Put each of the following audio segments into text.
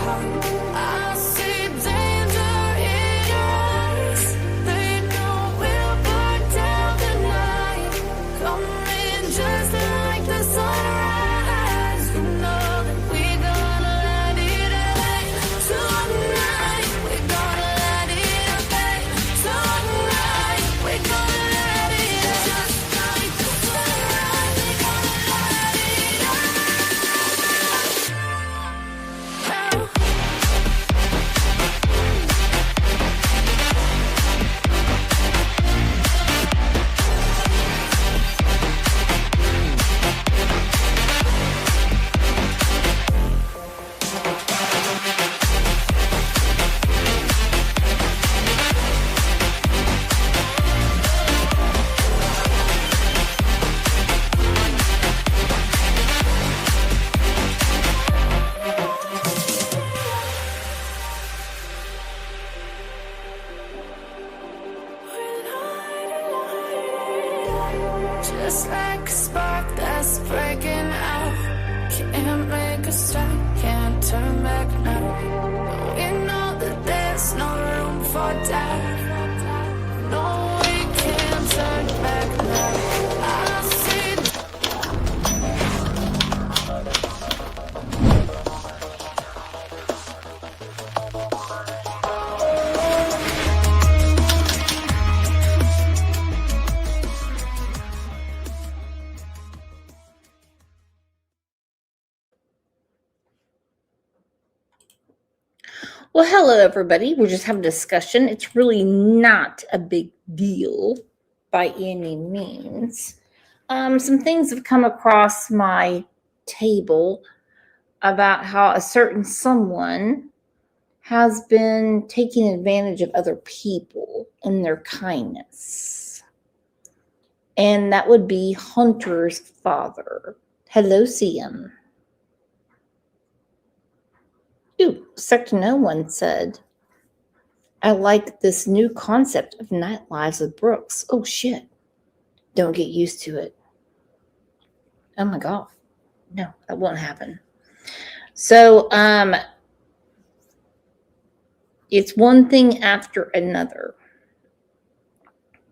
I see danger in your eyes. They know we'll burn down the night. Coming just like the sunrise. You know that we're gonna light it up. Tonight, we're gonna light it up. Tonight, we're gonna light it up. Just like the sunrise, we're gonna light it up. Just like a spark that's breaking out. Can't make a stop, can't turn back now. We know that there's no room for doubt. No, we can't turn back now. I see. Well, hello, everybody. We're just having a discussion. It's really not a big deal by any means. Some things have come across my table about how a certain someone has been taking advantage of other people and their kindness. And that would be Hunter's father. Hello, CM. Ooh, Sector No One said, I like this new concept of night lives with Brooks. Oh, shit. Don't get used to it. Oh, my God. No, that won't happen. So, it's one thing after another.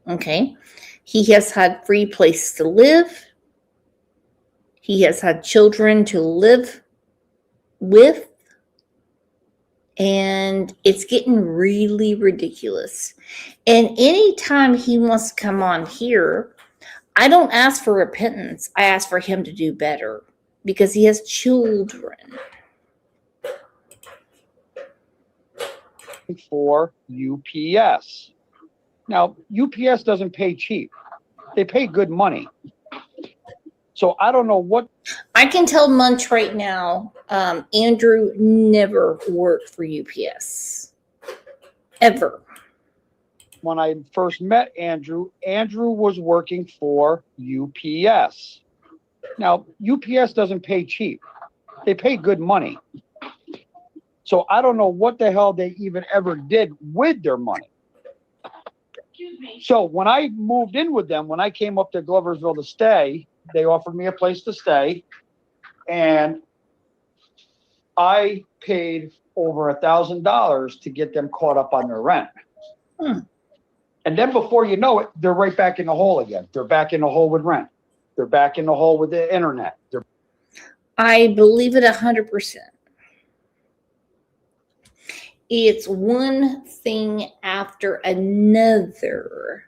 Okay. He has had free place to live. He has had children to live with. And it's getting really ridiculous. And anytime he wants to come on here, I don't ask for repentance. I ask for him to do better because he has children. For UPS. Now, UPS doesn't pay cheap. They pay good money. So I don't know what. I can tell Munch right now, Andrew never worked for UPS. Ever. When I first met Andrew, Andrew was working for UPS. Now, UPS doesn't pay cheap. They pay good money. So I don't know what the hell they even ever did with their money. So when I moved in with them, when I came up to Gloversville to stay, they offered me a place to stay. And I paid over $1,000 to get them caught up on their rent. And then before you know it, they're right back in the hole again. They're back in the hole with rent. They're back in the hole with the internet. I believe it 100%. It's one thing after another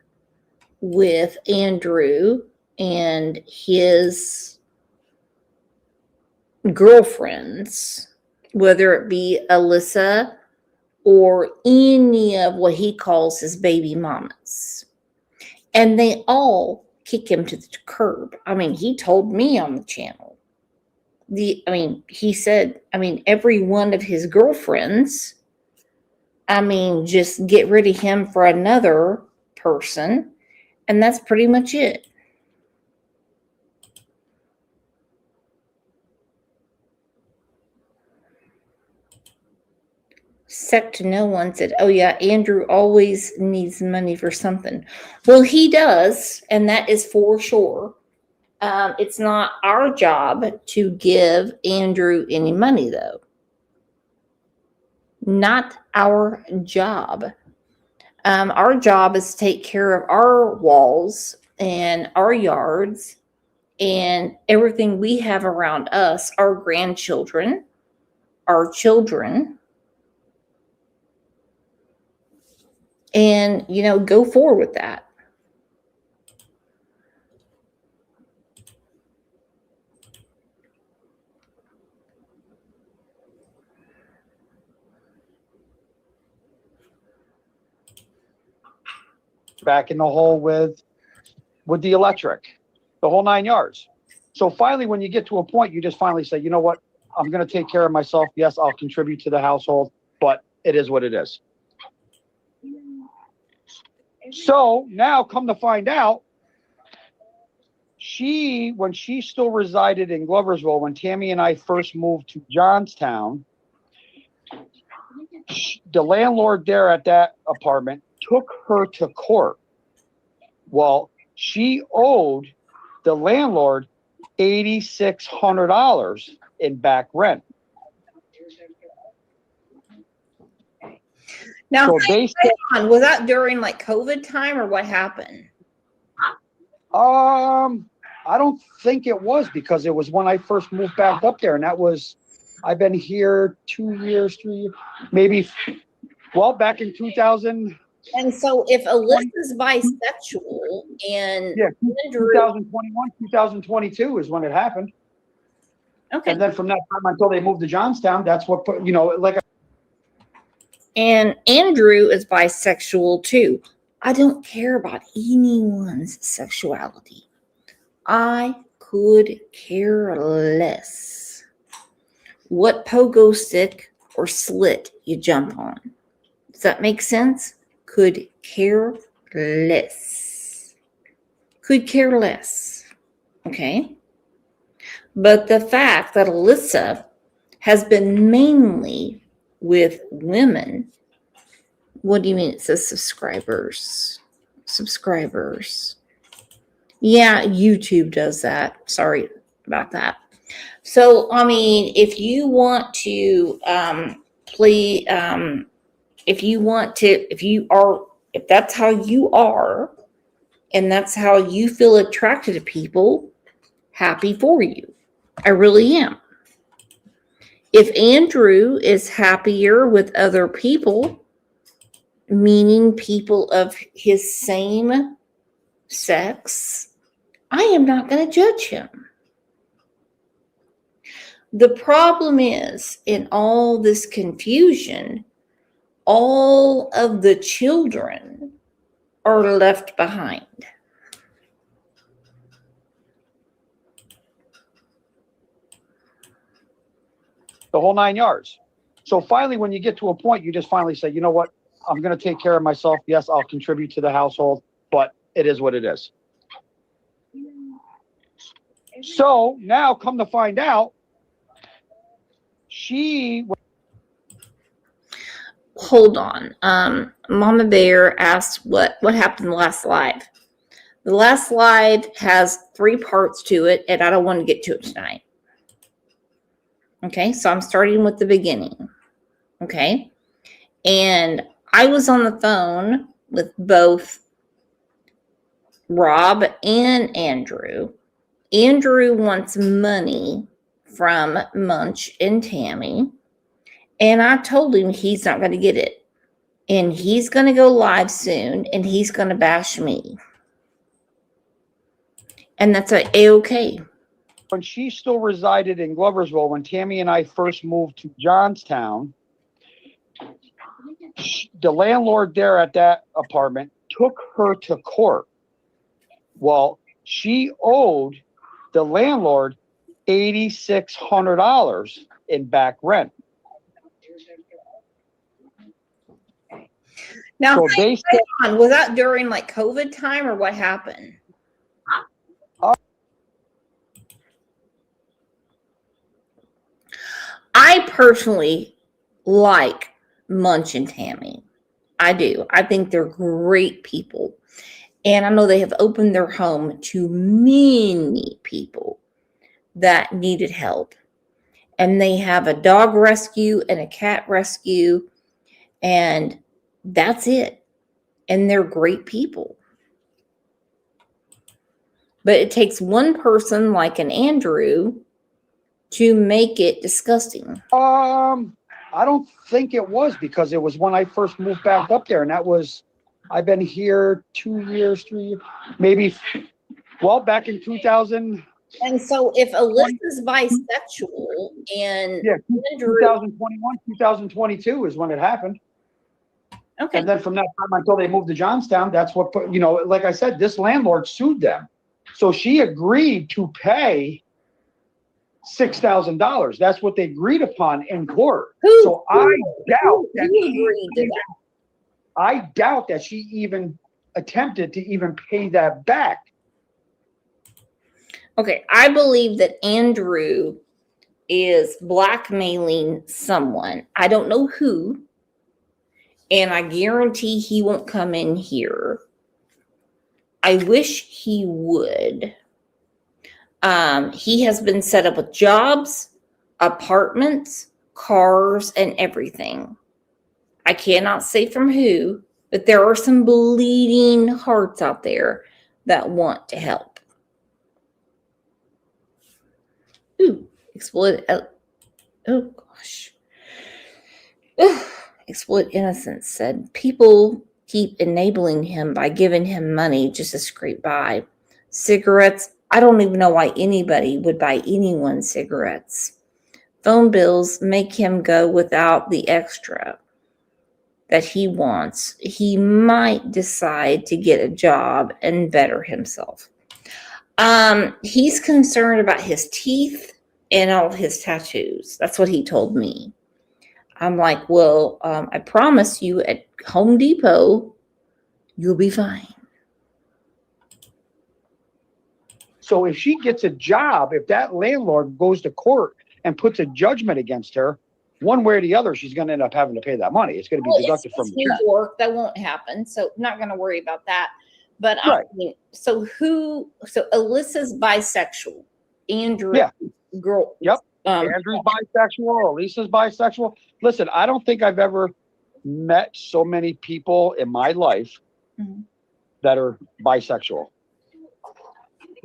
with Andrew and his girlfriends, whether it be Alyssa or any of what he calls his baby mamas. And they all kick him to the curb. I mean, he told me on the channel. He said, every one of his girlfriends, just get rid of him for another person. And that's pretty much it. Sector No One said, oh yeah, Andrew always needs money for something. Well, he does, and that is for sure. It's not our job to give Andrew any money, though. not our job. Our job is to take care of our walls and our yards and everything we have around us, our grandchildren, our children, and, go forward with that. Back in the hole with the electric, the whole 9 yards. So finally, when you get to a point, you just finally say, you know what? I'm going to take care of myself. Yes, I'll contribute to the household, but it is what it is. So now come to find out, when she still resided in Gloversville, when Tammy and I first moved to Johnstown, the landlord there at that apartment took her to court. Well, she owed the landlord $8,600 in back rent. Now, So they said, was that during like COVID time or what happened? I don't think it was, because it was when I first moved back up there, and I've been here 2 years, 3 years, maybe, back in 2000. And so if Alyssa's bisexual and Yeah, Andrew, 2021, 2022 is when it happened. okay, And then from that time until they moved to Johnstown, that's what put, and Andrew is bisexual too. I don't care about anyone's sexuality. I could care less what pogo stick or slit you jump on. Does that make sense? Could care less. Could care less. Okay? But the fact that Alyssa has been mainly with women. What do you mean it says subscribers? Subscribers. Yeah, YouTube does that. Sorry about that. So, I mean, if you want to if that's how you are, and that's how you feel attracted to people, happy for you. I really am. If Andrew is happier with other people, meaning people of his same sex, I am not going to judge him. The problem is, in all this confusion, all of the children are left behind. the whole 9 yards. So finally, when you get to a point, you just finally say, you know what? I'm going to take care of myself. Yes, I'll contribute to the household, but it is what it is. So now come to find out, Hold on. Mama Bear asked what happened in the last live. The last live has 3 parts to it, and I don't want to get to it tonight. Okay, so I'm starting with the beginning. Okay, and I was on the phone with both Rob and Andrew. Andrew wants money from Munch and Tammy, and I told him he's not going to get it. And he's going to go live soon, and he's going to bash me. And that's a-okay. when she still resided in Gloversville, when Tammy and I first moved to Johnstown, the landlord there at that apartment took her to court. Well, she owed the landlord $8,600 in back rent. Now, So they said, was that during like COVID time or what happened? I personally like Munch and Tammy. I do. I think they're great people. And I know they have opened their home to many people that needed help. And they have a dog rescue and a cat rescue. And that's it. And they're great people. But it takes one person like an Andrew to make it disgusting. I don't think it was, because it was when I first moved back up there, and that was, I've been here 2 years, 3 years, maybe, well, back in 2000. And so if Alyssa's bisexual and Yeah, Andrew, 2021, 2022 is when it happened. okay, And then from that time until they moved to Johnstown, that's what put, you know, like I said, this landlord sued them. So she agreed to pay $6,000. That's what they agreed upon in court. So I doubt that who agreed to that? I doubt that she even attempted to even pay that back. Okay, I believe that Andrew is blackmailing someone. I don't know who, and I guarantee he won't come in here. I wish he would. He has been set up with jobs, apartments, cars, and everything. I cannot say from who, but there are some bleeding hearts out there that want to help. Ooh, exploit. Oh gosh. Exploit innocence said people keep enabling him by giving him money just to scrape by. Cigarettes. I don't even know why anybody would buy anyone cigarettes. Phone bills make him go without the extra that he wants. He might decide to get a job and better himself. He's concerned about his teeth and all his tattoos. That's what he told me. I'm like, well, I promise you at Home Depot, you'll be fine. So if she gets a job, if that landlord goes to court and puts a judgment against her, one way or the other, she's going to end up having to pay that money. It's going to be deducted from the New check. York. That won't happen. So not going to worry about that. But Right. I mean, so Alyssa's bisexual. Andrew, Yeah. girl. Yep. Andrew's bisexual. Lisa's bisexual. Listen, I don't think I've ever met so many people in my life that are bisexual.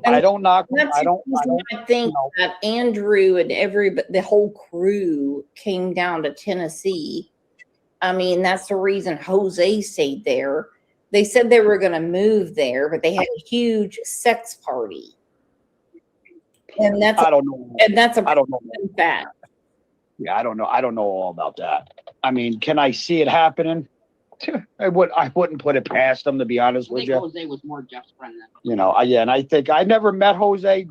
And I don't knock. I think that Andrew and the whole crew came down to Tennessee. I mean, that's the reason Jose stayed there. They said they were going to move there, but they had a huge sex party. And that's I don't know. And that's a I don't know. fact. Yeah, I don't know. I don't know all about that. I mean, can I see it happening? I wouldn't put it past them, to be honest with you. Jose was more Jeff's friend than. You know, and I think I never met Jose.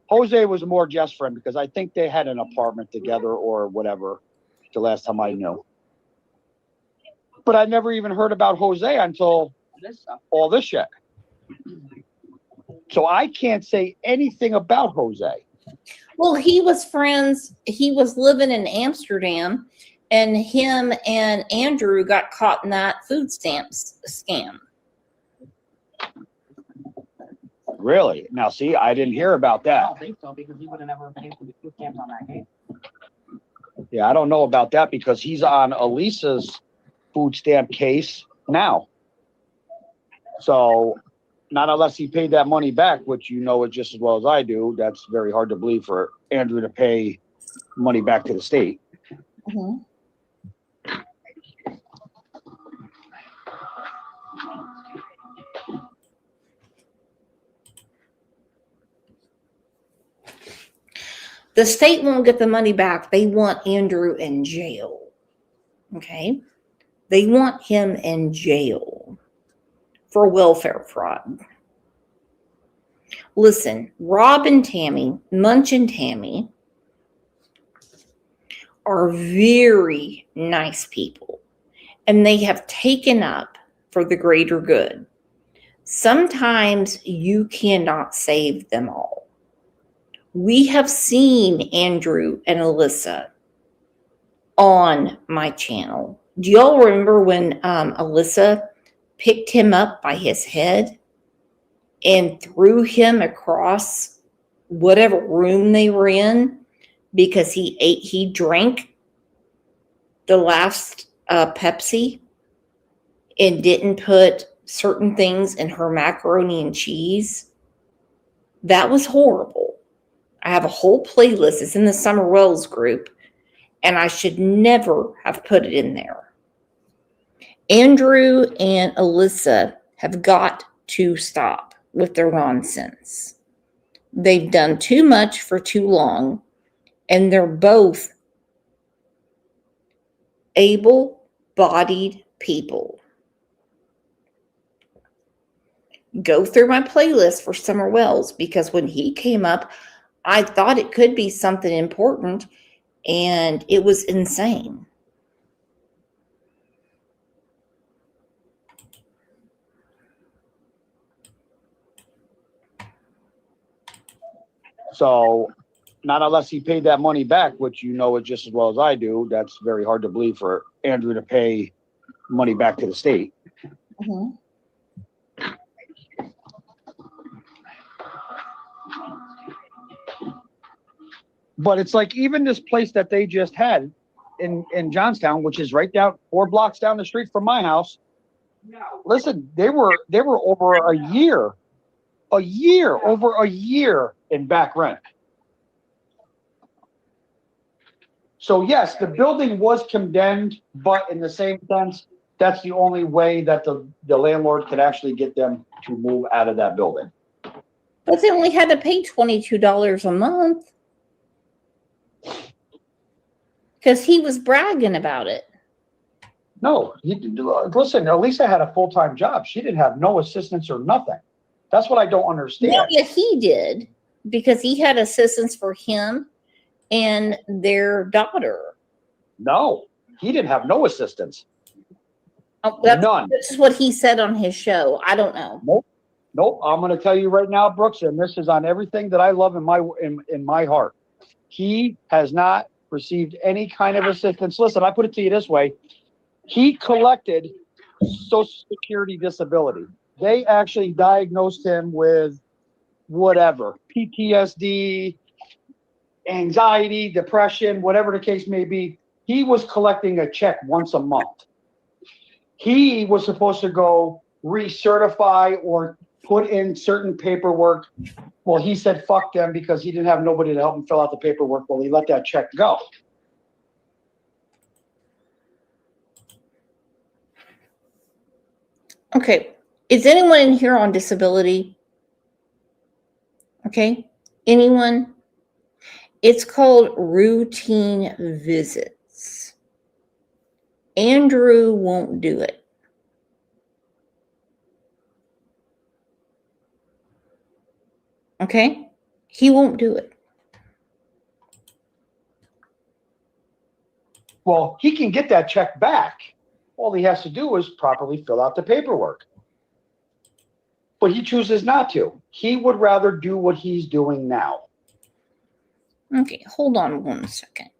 Jose was more Jeff's friend, because I think they had an apartment together or whatever the last time I knew. But I never even heard about Jose until all this shit. So I can't say anything about Jose. Well, he was friends. He was living in Amsterdam, and him and Andrew got caught in that food stamps scam. Really? Now, see, I didn't hear about I that. don't think so, because he would have never paid for the food stamps on that case. Yeah, I don't know about that, because he's on Elisa's food stamp case now. So, not unless he paid that money back, which you know it just as well as I do. That's very hard to believe for Andrew to pay money back to the state. Mm-hmm. The state won't get the money back. They want Andrew in jail. Okay? They want him in jail for welfare fraud. Listen, Rob and Tammy, Munch and Tammy, are very nice people, and they have taken up for the greater good. Sometimes you cannot save them all. We have seen Andrew and Alyssa on my channel. Do y'all remember when Alyssa picked him up by his head and threw him across whatever room they were in because he drank the last Pepsi and didn't put certain things in her macaroni and cheese. That was horrible. I have a whole playlist. It's in the Summer Wells group, and I should never have put it in there. Andrew and Alyssa have got to stop with their nonsense. They've done too much for too long, and they're both able-bodied people. Go through my playlist for Summer Wells, because when he came up, I thought it could be something important, and it was insane. So, not unless he paid that money back, which you know it just as well as I do. That's very hard to believe for Andrew to pay money back to the state. Mm-hmm. But it's like even this place that they just had in Johnstown, which is right down 4 blocks down the street from my house. Listen, they were over a year in back rent. So yes, the building was condemned, but in the same sense, that's the only way that the landlord could actually get them to move out of that building. But they only had to pay $22 a month because he was bragging about it. No, listen, Elisa had a full-time job. She didn't have no assistance or nothing. That's what I don't understand. No, yeah, he did, because he had assistance for him and their daughter. No, he didn't have no assistance. Oh, None. That's what he said on his show. I don't know. Nope. I'm going to tell you right now, Brooks, and this is on everything that I love in my heart. He has not received any kind of assistance. Listen, I put it to you this way. He collected Social Security disability. They actually diagnosed him with whatever, PTSD, anxiety, depression, whatever the case may be. He was collecting a check once a month. He was supposed to go recertify or put in certain paperwork. Well, he said fuck them because he didn't have nobody to help him fill out the paperwork. Well, he let that check go. Okay. Is anyone in here on disability? Okay. Anyone? It's called routine visits. Andrew won't do it. Okay? He won't do it. Well, he can get that check back. All he has to do is properly fill out the paperwork. But he chooses not to. He would rather do what he's doing now. Okay, hold on 1 second.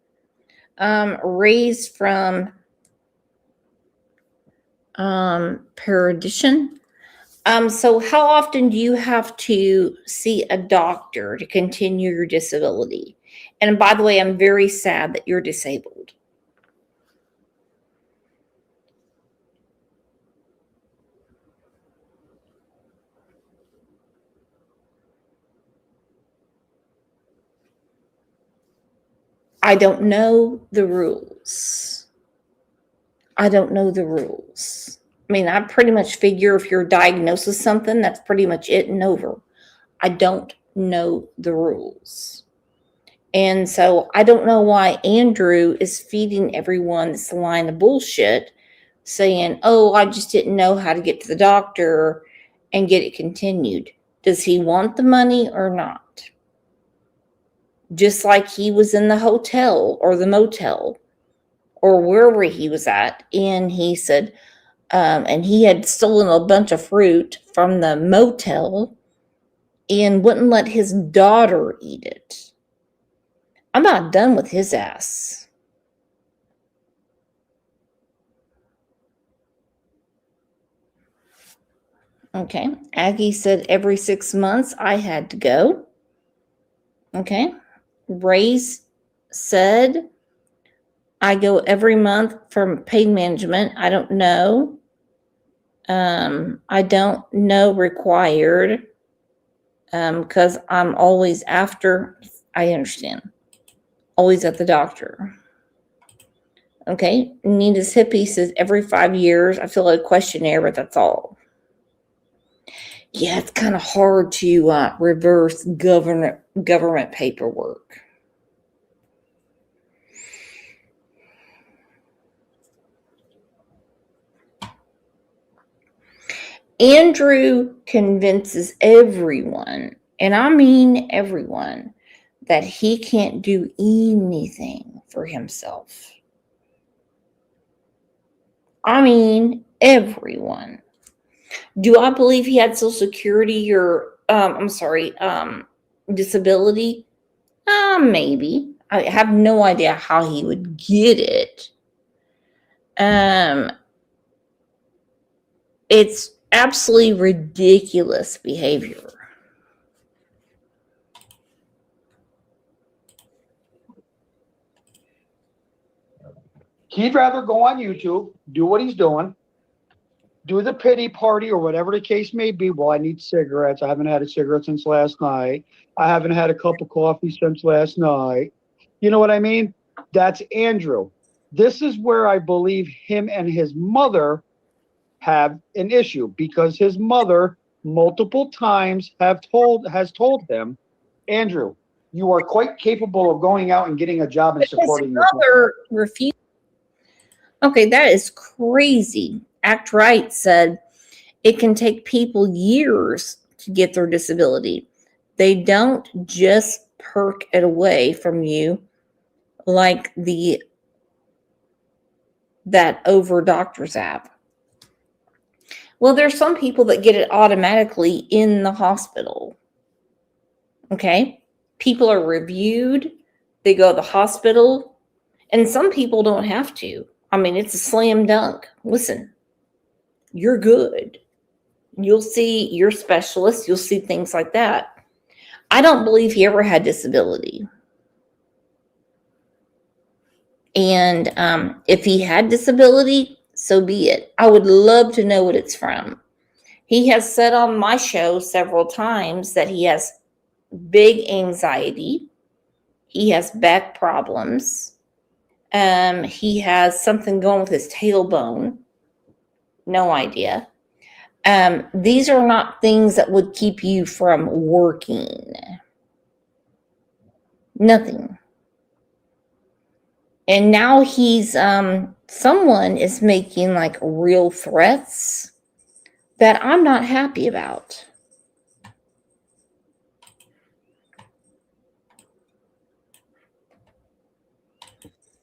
Raise from Perdition. So how often do you have to see a doctor to continue your disability? And by the way, I'm very sad that you're disabled. I don't know the rules. I don't know the rules. I mean, I pretty much figure if you're diagnosed with something, that's pretty much it and over. I don't know the rules. And so I don't know why Andrew is feeding everyone this line of bullshit saying, oh, I just didn't know how to get to the doctor and get it continued. Does he want the money or not? Just like he was in the hotel or the motel or wherever he was at. And he said, and he had stolen a bunch of fruit from the motel and wouldn't let his daughter eat it. I'm not done with his ass. Okay. Aggie said every 6 months I had to go. Okay. Ray's said I go every month for pain management. I don't know. I don't know required because I'm always after. I understand. Always at the doctor. Okay. Nina's hippie says every 5 years. I fill out a questionnaire, but that's all. Yeah, it's kind of hard to reverse government paperwork. Andrew convinces everyone, and I mean everyone, that he can't do anything for himself. I mean everyone. Do I believe he had Social Security or, disability? Maybe. I have no idea how he would get it. It's absolutely ridiculous behavior. He'd rather go on YouTube, do what he's doing, do the pity party or whatever the case may be. Well, I need cigarettes. I haven't had a cigarette since last night. I haven't had a cup of coffee since last night. You know what I mean? That's Andrew. This is where I believe him and his mother have an issue, because his mother multiple times has told him, Andrew, you are quite capable of going out and getting a job and supporting your mother refused. Okay, that is crazy. Act Right said it can take people years to get their disability. They don't just perk it away from you like that over doctor's app. Well, there's some people that get it automatically in the hospital. Okay? People are reviewed, they go to the hospital, and some people don't have to. I mean, it's a slam dunk. Listen, you're good. You'll see your specialist, you'll see things like that. I don't believe he ever had disability. And if he had disability, so be it. I would love to know what it's from. He has said on my show several times that he has big anxiety. He has back problems. He has something going with his tailbone. No idea. These are not things that would keep you from working. Nothing. And now he's someone is making like real threats that I'm not happy about.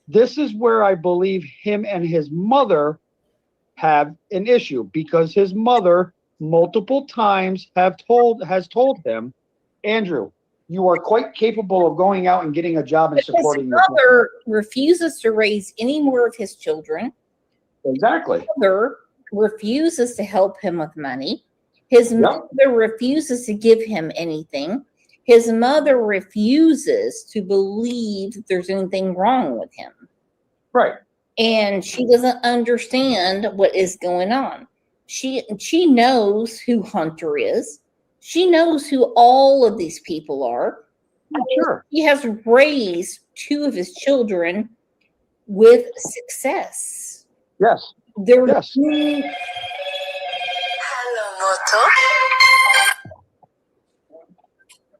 This is where I believe him and his mother have an issue, because his mother multiple times has told him, Andrew, you are quite capable of going out and getting a job and supporting your mother refuses to raise any more of his children. Exactly. His mother refuses to help him with money. His mother refuses to give him anything. His mother refuses to believe that there's anything wrong with him. Right. And she doesn't understand what is going on. She knows who Hunter is. She knows who all of these people are. Sure. He has raised 2 of his children with success. Yes. They're yes.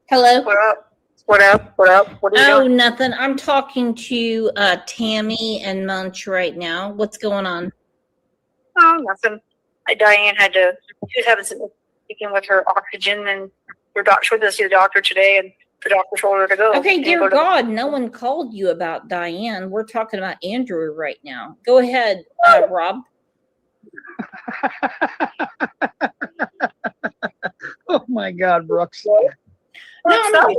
Hello. What up? What up? What up? What are you doing? Nothing. I'm talking to Tammy and Munch right now. What's going on? Oh, nothing. Diane she was having some speaking with her oxygen, and she went to see the doctor today, and the doctor told her to go. Okay, dear God, no one called you about Diane. We're talking about Andrew right now. Go ahead, Rob. Oh my God, Brooks. No,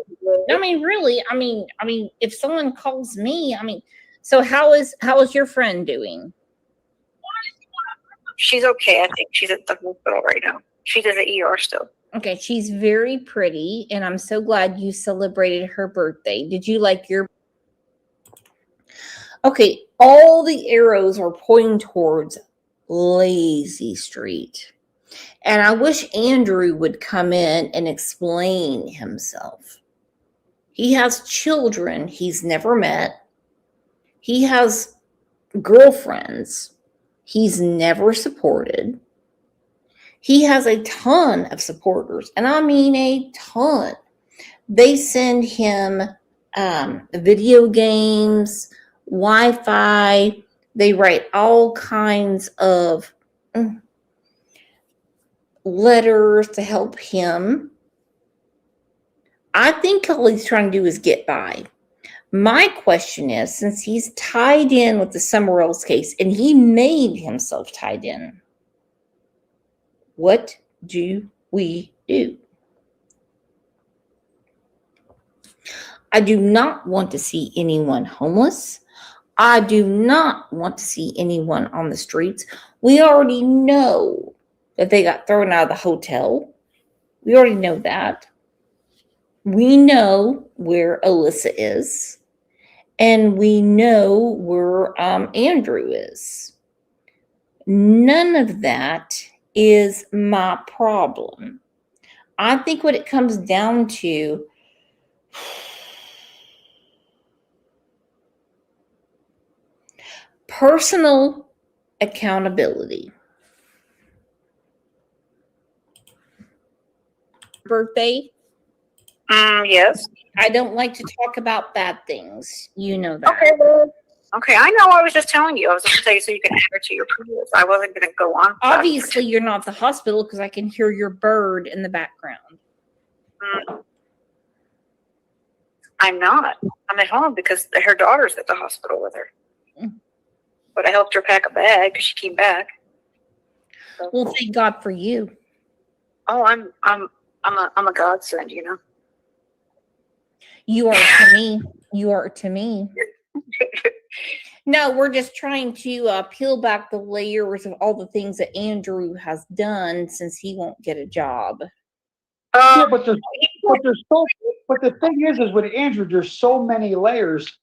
I mean, really, I mean, if someone calls me, so how is your friend doing? She's okay. I think she's at the hospital right now. She's in the ER still. Okay, she's very pretty, and I'm so glad you celebrated her birthday. Did you like your? Okay, all the arrows are pointing towards Lazy Street. And I wish Andrew would come in and explain himself. He has children he's never met. He has girlfriends he's never supported. He has a ton of supporters, and I mean a ton. They send him video games, Wi-Fi. They write all kinds of letters to help him. I think all he's trying to do is get by. My question is, since he's tied in with the Summerells case, and he made himself tied in, what do we do? I do not want to see anyone homeless. I do not want to see anyone on the streets. We already know that they got thrown out of the hotel. We already know that. We know where Alyssa is. And we know where Andrew is. None of that is my problem. I think what it comes down to, personal accountability. Birthday? Yes. I don't like to talk about bad things. You know that. Okay, well, okay, I know. I was just telling you. I was just going to tell you so you can add it to your previous. I wasn't going to go on. Obviously, you're not at the hospital because I can hear your bird in the background. I'm not. I'm at home because her daughter's at the hospital with her. But I helped her pack a bag because she came back. So, Well, thank God for you. oh, I'm a godsend, you know. You are to me. You are to me. No, we're just trying to peel back the layers of all the things that Andrew has done since he won't get a job. Yeah, but the thing is with Andrew, there's so many layers.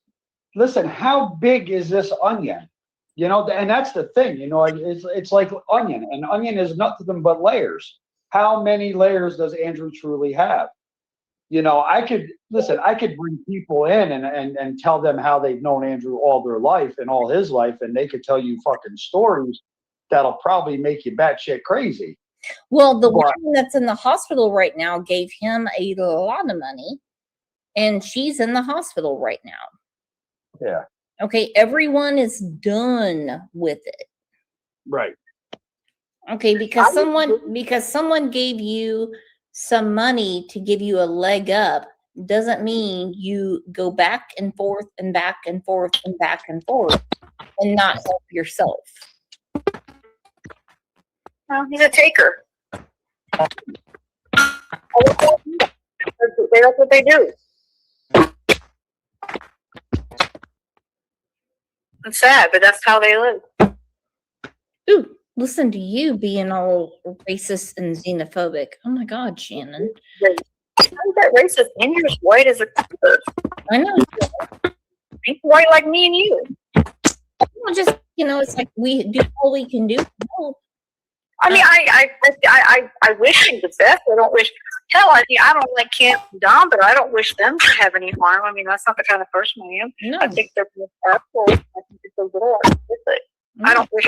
Listen, how big is this onion? You know, and that's the thing. You know, it's like onion, and onion is nothing but layers. How many layers does Andrew truly have? You know, I could bring people in and tell them how they've known Andrew all their life and all his life, and they could tell you fucking stories that'll probably make you batshit crazy. Well, the woman that's in the hospital right now gave him a lot of money, and she's in the hospital right now. Yeah. Okay, everyone is done with it. Right. Okay, because someone gave you some money to give you a leg up doesn't mean you go back and forth and back and forth and back and forth and not help yourself. Well, he's a taker. That's what they do. It's sad, but that's how they live. Ooh, listen to you being all racist and xenophobic. Oh my God, Shannon. How's that racist? Andrew's white as a cooker. I know. He's white like me and you. Well, just, it's like we do all we can do to help. I mean, I wish him the best. I don't wish. Hell, I don't like Kent and Don, but I don't wish them to have any harm. I mean, that's not the kind of person I am. No. I think they're powerful. I think it's so good. I don't wish.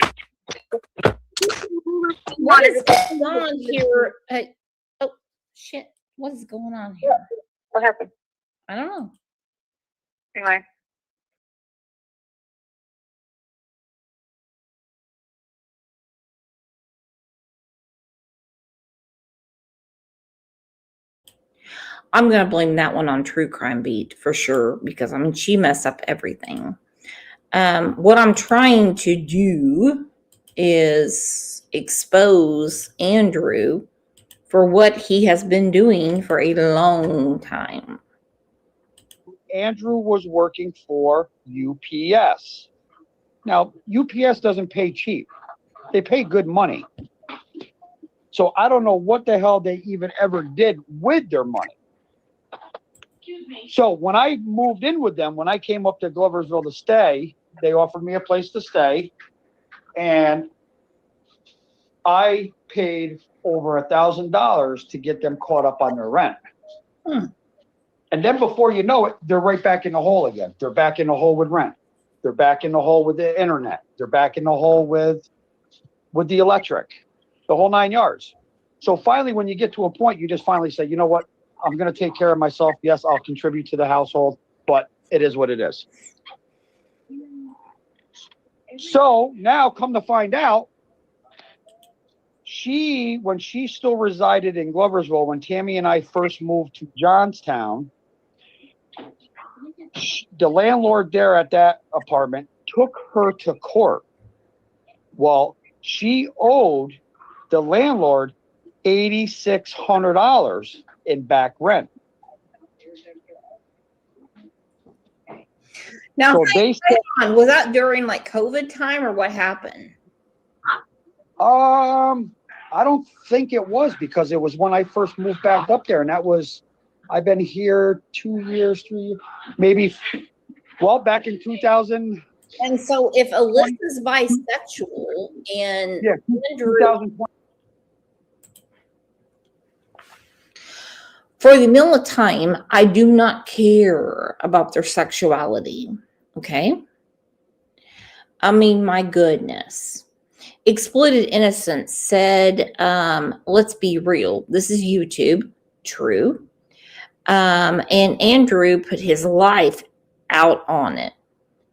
What is going on here? Oh shit! What is going on here? What happened? I don't know. Anyway. I'm going to blame that one on True Crime Beat for sure, because I mean, she messed up everything. What I'm trying to do is expose Andrew for what he has been doing for a long time. Andrew was working for UPS. Now, UPS doesn't pay cheap. They pay good money. So I don't know what the hell they even ever did with their money. So when I moved in with them, when I came up to Gloversville to stay, they offered me a place to stay, and I paid over $1,000 to get them caught up on their rent. Hmm. And then before you know it, they're right back in the hole again. They're back in the hole with rent. They're back in the hole with the internet. They're back in the hole with the electric, the whole 9 yards. So finally, when you get to a point, you just finally say, you know what? I'm going to take care of myself. Yes, I'll contribute to the household, but it is what it is. So now come to find out, when she still resided in Gloversville, when Tammy and I first moved to Johnstown, the landlord there at that apartment took her to court. Well, she owed the landlord $8,600 in back rent. Now, So they said, was that during like COVID time or what happened? I don't think it was, because it was when I first moved back up there, and I've been here 2 years, 3 years, maybe, well, back in 2000. And so if Alyssa's bisexual and Yeah, Andrew, 2020. for the amount of time, I do not care about their sexuality. Okay. I mean, my goodness. Exploited Innocence said, let's be real. This is YouTube. True. And Andrew put his life out on it.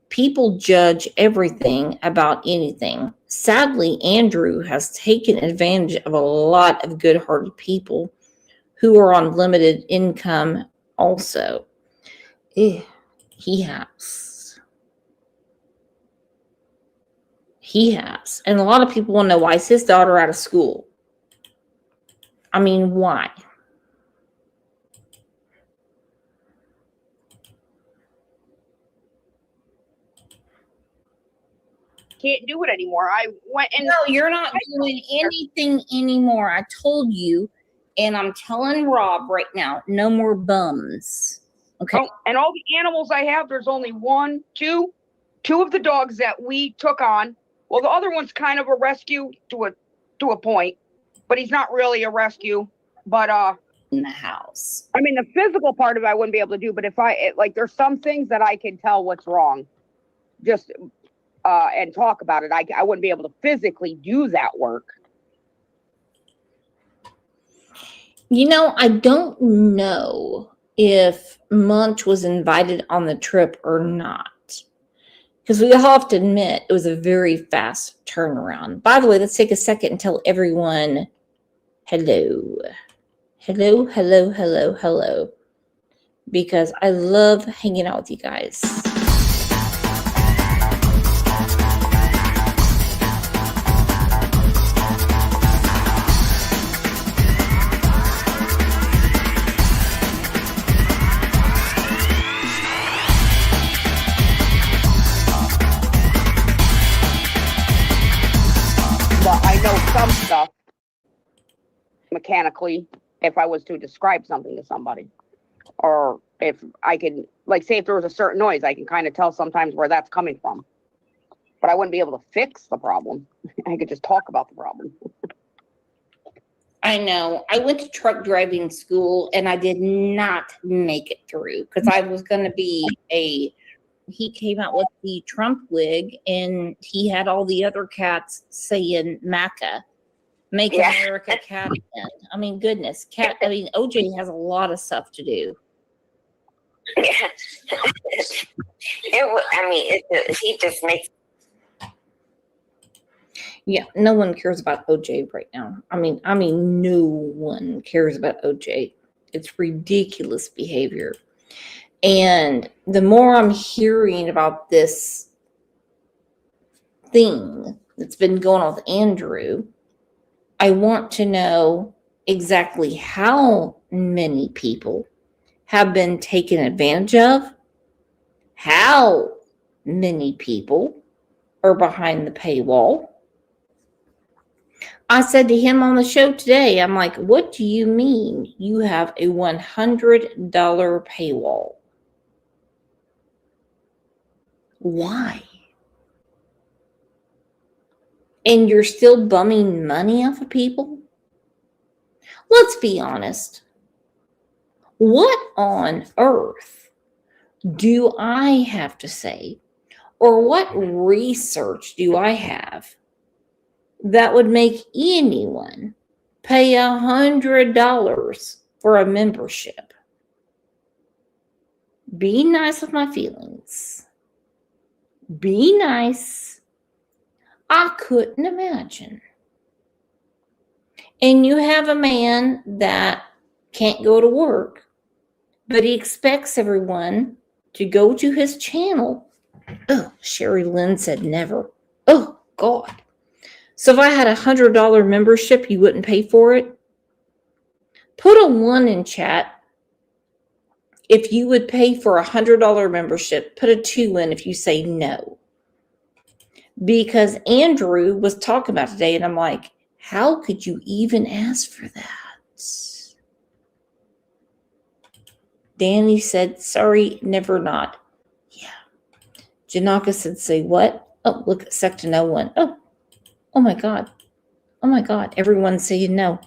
People judge everything about anything. Sadly, Andrew has taken advantage of a lot of good-hearted people who are on limited income also. He has. He has. And a lot of people want to know, why is his daughter out of school? I mean, why? Can't do it anymore. I went and No, you're not doing anything anymore. I told you, and I'm telling Rob right now, no more bums. Okay. and all the animals I have, there's only two of the dogs that we took on. Well, the other one's kind of a rescue to a point, but he's not really a rescue. But In the house. I mean, the physical part of it I wouldn't be able to do. But like, there's some things that I can tell what's wrong, just and talk about it. I wouldn't be able to physically do that work. You know, I don't know if Munch was invited on the trip or not. Because we all have to admit, it was a very fast turnaround. By the way, let's take a second and tell everyone hello. Hello, hello, hello, hello. Because I love hanging out with you guys. But I know some stuff mechanically if I was to describe something to somebody. Or if I could, like, say if there was a certain noise, I can kind of tell sometimes where that's coming from. But I wouldn't be able to fix the problem. I could just talk about the problem. I know. I went to truck driving school and I did not make it through because I was going to be he came out with the Trump wig and he had all the other cats saying MACA, Make America Cat Again. I mean, goodness, OJ has a lot of stuff to do. Yeah. He just makes. Yeah, no one cares about OJ right now. I mean, no one cares about OJ. It's ridiculous behavior. And the more I'm hearing about this thing that's been going on with Andrew, I want to know exactly how many people have been taken advantage of, how many people are behind the paywall. I said to him on the show today, I'm like, what do you mean you have a $100 paywall? Why? and you're still bumming money off of people? Let's be honest. What on earth do I have to say, or what research do I have that would make anyone pay $100 for a membership? Be nice with my feelings. Be nice. I couldn't imagine. And you have a man that can't go to work, but he expects everyone to go to his channel. Oh, Sherry Lynn said never. Oh, God. So if I had $100 membership, you wouldn't pay for it? Put a 1 in chat if you would pay for a $100 membership. Put a 2 in if you say no. Because Andrew was talking about today, and I'm like, how could you even ask for that? Danny said, sorry, never not. Yeah. Janaka said, say what? Oh, look at Sector No One. Oh my God. Oh my God. Everyone's saying no.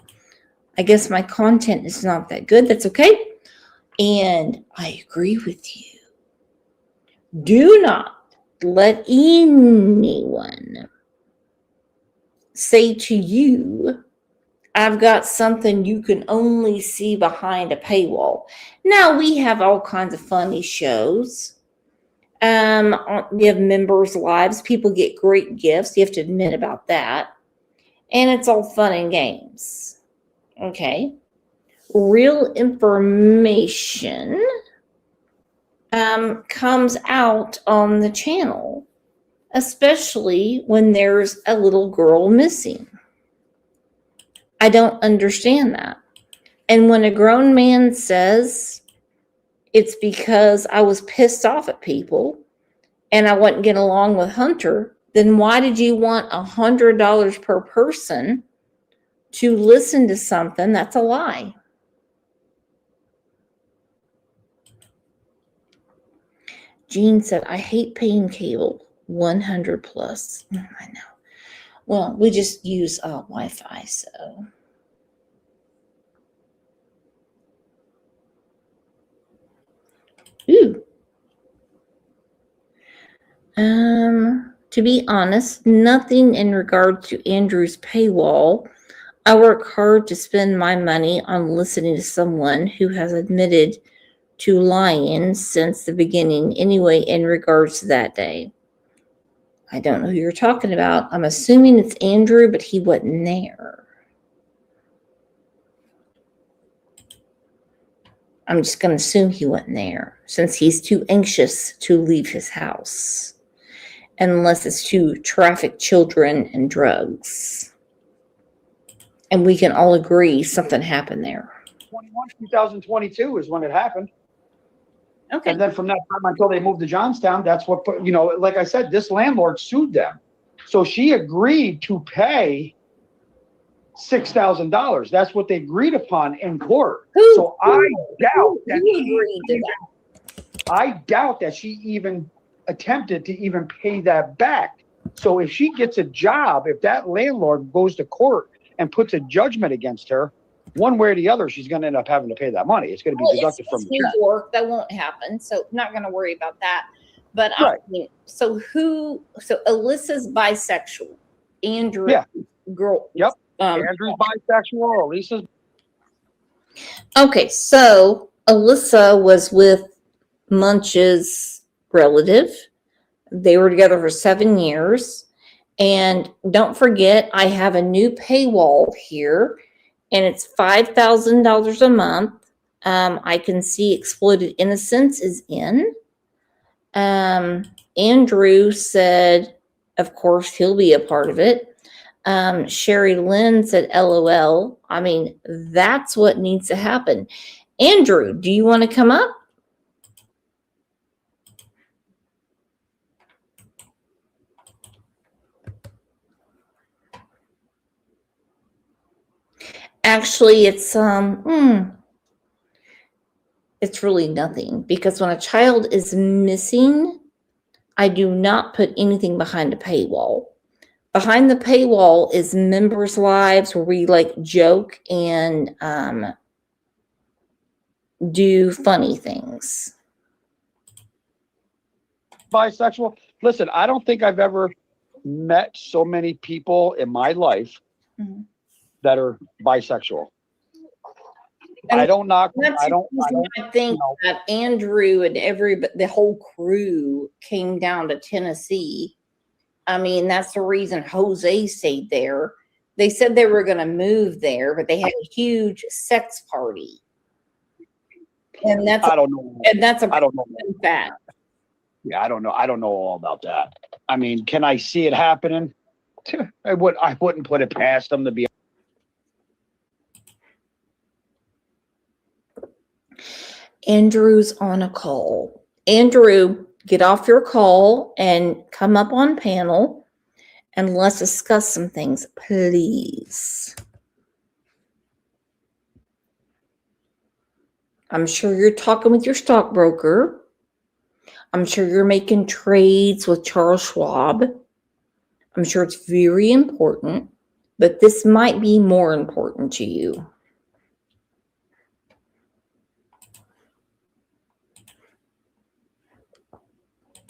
I guess my content is not that good. That's okay. And I agree with you. Do not let anyone say to you, I've got something you can only see behind a paywall. Now, we have all kinds of funny shows. We have members' lives. People get great gifts. You have to admit about that. And it's all fun and games. Okay. Real information comes out on the channel, especially when there's a little girl missing. I don't understand that. And when a grown man says it's because I was pissed off at people and I wouldn't get along with Hunter, then why did you want $100 per person to listen to something that's a lie? Jean said, I hate paying cable, 100 plus. I know. Well, we just use Wi-Fi, so. Ooh. To be honest, nothing in regard to Andrew's paywall. I work hard to spend my money on listening to someone who has admitted to lying since the beginning anyway in regards to that day. I don't know who you're talking about. I'm assuming it's Andrew, but he wasn't there. I'm just going to assume he wasn't there since he's too anxious to leave his house. Unless it's to traffic children and drugs. And we can all agree something happened there. 2022 is when it happened. Okay. And then from that time until they moved to Johnstown, that's what, like I said, this landlord sued them. So she agreed to pay $6,000. That's what they agreed upon in court. I doubt that she even attempted to even pay that back. So if she gets a job, if that landlord goes to court and puts a judgment against her, one way or the other, she's going to end up having to pay that money. It's going to be deducted from the New check. York. That won't happen. So not going to worry about that. But Right. So Alyssa's bisexual. Andrew, Yeah. girl. Yep. Andrew's bisexual. Lisa's. Okay, so Alyssa was with Munch's relative. They were together for 7 years. And don't forget, I have a new paywall here, and it's $5,000 a month. I can see Exploited Innocence is in. Andrew said, of course, he'll be a part of it. Sherry Lynn said, LOL. I mean, that's what needs to happen. Andrew, do you want to come up? Actually, it's really nothing, because when a child is missing, I do not put anything behind a paywall. behind the paywall is members' lives where we like joke and do funny things. Bisexual. Listen, I don't think I've ever met so many people in my life Mhm. that are bisexual. And I don't knock. That's I the don't. reason I think know. that Andrew and the whole crew came down to Tennessee. I mean, that's the reason Jose stayed there. They said they were going to move there, but they had a huge sex party, and that's I don't know. a I don't know. fact. Yeah, I don't know. I don't know all about that. I mean, can I see it happening? I wouldn't put it past them to be. Andrew's on a call. Andrew, get off your call and come up on panel, and let's discuss some things, please. I'm sure you're talking with your stockbroker. I'm sure you're making trades with Charles Schwab. I'm sure it's very important, but this might be more important to you.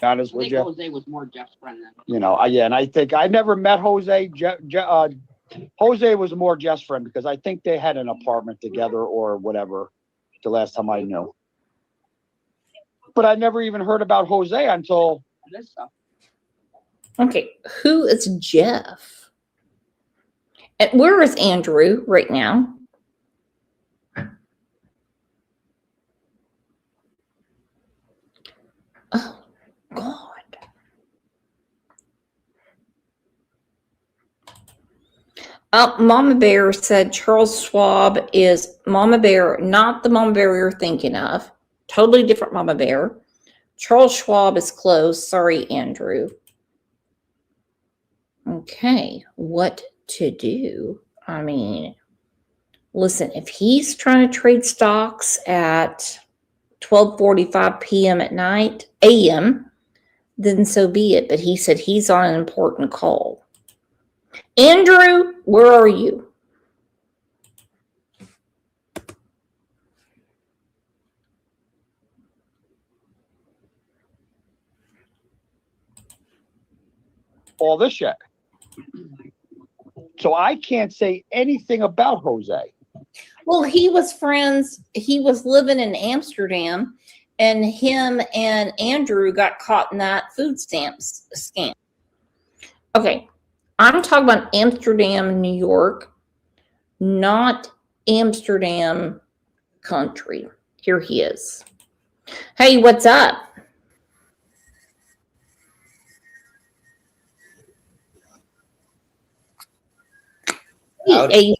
Honest I with think you, Jose was more Jeff's friend than. you know. Yeah, and I think I never met Jose. Jose was more Jeff's friend because I think they had an apartment together or whatever. The last time I knew, but I never even heard about Jose until this stuff. Okay, who is Jeff? And where is Andrew right now? Oh, God. Mama Bear said Charles Schwab is Mama Bear, not the Mama Bear you're thinking of. Totally different Mama Bear. Charles Schwab is closed. Sorry, Andrew. Okay, what to do? I mean, listen, if he's trying to trade stocks at 12:45 p.m. at night, a.m., then so be it. But he said he's on an important call. Andrew, where are you? All this shit. So I can't say anything about Jose. Well, he was friends. He was living in Amsterdam, and him and Andrew got caught in that food stamps scam. Okay, I'm talking about Amsterdam, New York, not Amsterdam country. Here he is. Hey, what's up? Hey,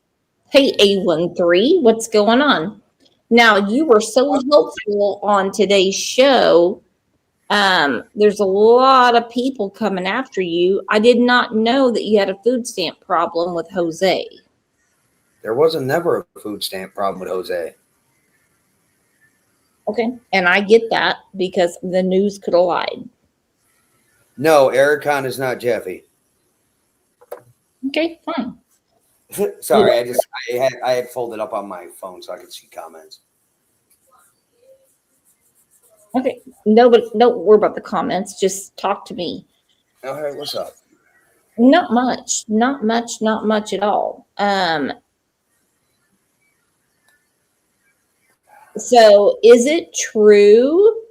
A13, what's going on? Now, you were so helpful on today's show. There's a lot of people coming after you. I did not know that you had a food stamp problem with Jose. There wasn't never a food stamp problem with Jose. Okay, and I get that because the news could have lied. No, Ericon is not Jeffy. Okay, fine. Sorry, I had folded up on my phone so I could see comments. Okay, no, but don't worry about the comments. Just talk to me. All right, what's up? Not much at all. So is it true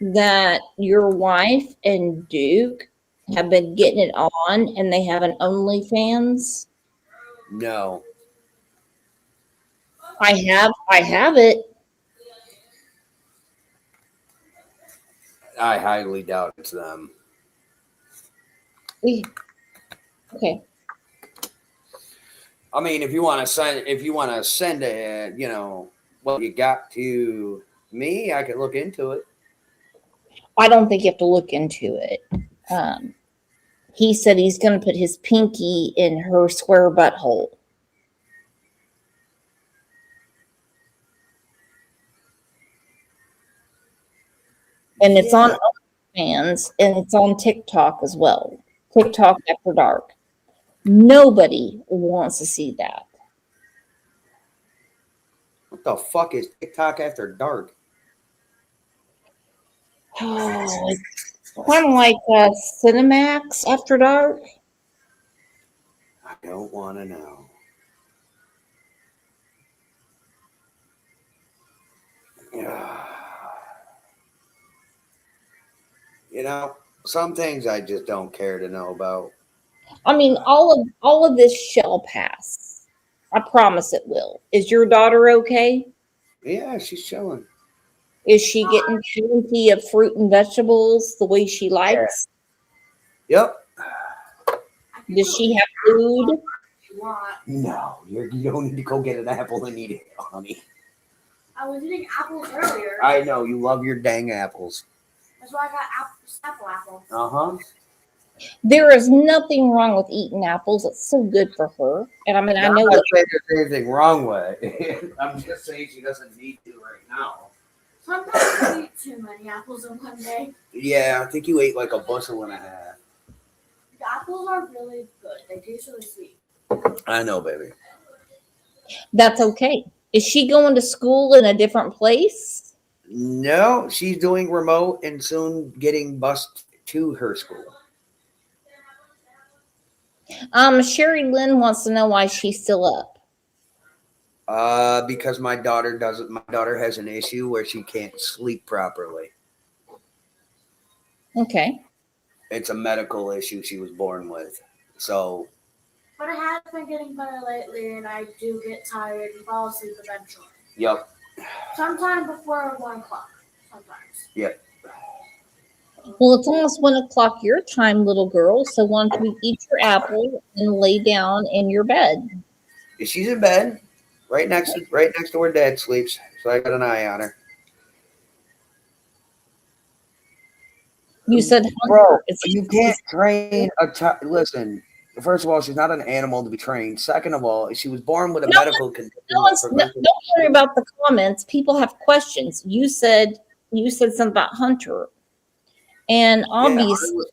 that your wife and Duke have been getting it on and they have an OnlyFans? No. I have it. I highly doubt it's them. Okay. I mean, if you want to send a, what you got to me, I could look into it. I don't think you have to look into it. He said he's going to put his pinky in her square butthole. And it's on OnlyFans and it's on TikTok as well. TikTok After Dark. Nobody wants to see that. What the fuck is TikTok after dark? Oh, it's kind of like Cinemax after dark. I don't want to know. Yeah. You know, some things I just don't care to know about. I mean, all of this shall pass. I promise it will. Is your daughter okay? Yeah, she's chilling. Is she getting plenty of fruit and vegetables the way she likes? Yep. Does she have food? No, you don't need to go get an apple and eat it, honey. I was eating apples earlier. I know you love your dang apples. That's why I got apple. Uh-huh. There is nothing wrong with eating apples. It's so good for her. And I mean, I I'm know not that saying there's anything wrong with it. I'm just saying she doesn't need to right now. Sometimes I eat too many apples in one day. Yeah, I think you ate like a bushel and a half. The apples are really good. They taste really sweet. I know, baby. that's okay. Is she going to school in a different place? No, she's doing remote and soon getting bused to her school. Sherry Lynn wants to know why she's still up. Because my daughter doesn't. My daughter has an issue where she can't sleep properly. Okay. It's a medical issue she was born with. So, But it has been getting better lately, and I do get tired and fall asleep eventually. yep. Sometime before 1 o'clock. Sometimes. Yep. Well, it's almost 1 o'clock your time, little girl. So why don't you eat your apple and lay down in your bed? She's in bed, right next to where Dad sleeps. So I got an eye on her. You said, Bro, Hunter, you can't train a child. Listen, first of all, she's not an animal to be trained. Second of all, she was born with a medical condition. don't worry about the comments. People have questions. You said something about Hunter, and obviously,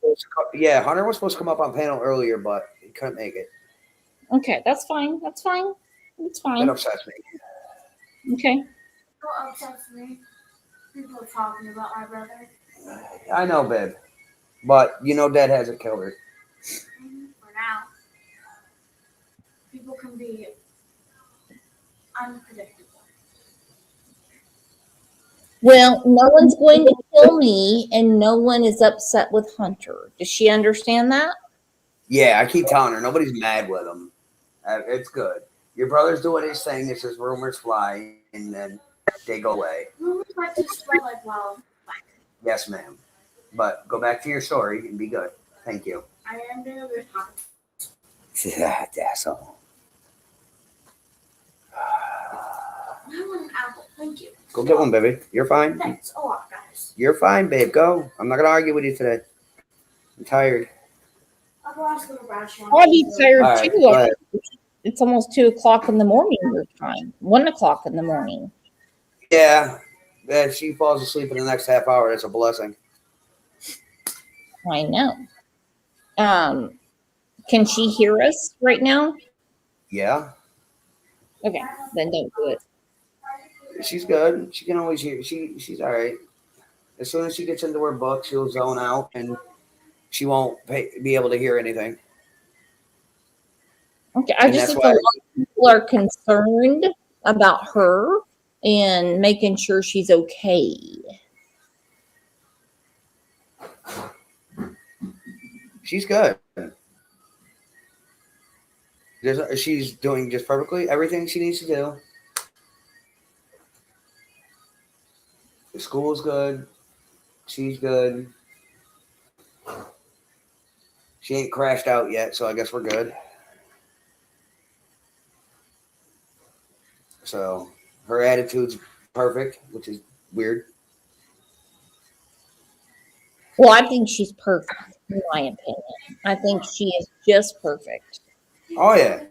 Hunter was supposed to come up on panel earlier, but he couldn't make it. okay, that's fine. That's fine. It's That fine. upsets me. Okay. What upsets me? People are talking about my brother. I know, babe, but you know, Dad hasn't killed her. For now. People can be unpredictable. Well, no one's going to kill me, and no one is upset with Hunter. Does she understand that? Yeah, I keep telling her nobody's mad with him. It's good. Your brother's doing his thing. It's just rumors fly, and then they go away. Rumors like to spread like wildfire. Yes, ma'am. But go back to your story and be good. Thank you. I am doing a good job. That asshole. I want an apple. Thank you. Go get one, baby. You're fine. Thanks a lot, guys. You're fine, babe. Go. I'm not gonna argue with you today. I'm tired. I'll go ask little Bradshaw. I'll be tired All right, too. go ahead. It's almost 2 o'clock in the morning your time. 1 o'clock in the morning. Yeah. If she falls asleep in the next half hour, that's a blessing. I know. Can she hear us right now? Yeah. Okay, then don't do it. She's good. She can always hear. She's all right. As soon as she gets into her book, she'll zone out and she won't be able to hear anything. Okay, I And just that's think a why- lot of people are concerned about her and making sure she's okay. She's good. She's doing just perfectly everything she needs to do. The school's good. She's good. She ain't crashed out yet, so I guess we're good. So her attitude's perfect, which is weird. Well, I think she's perfect, in my opinion. I think she is just perfect. Oh yeah,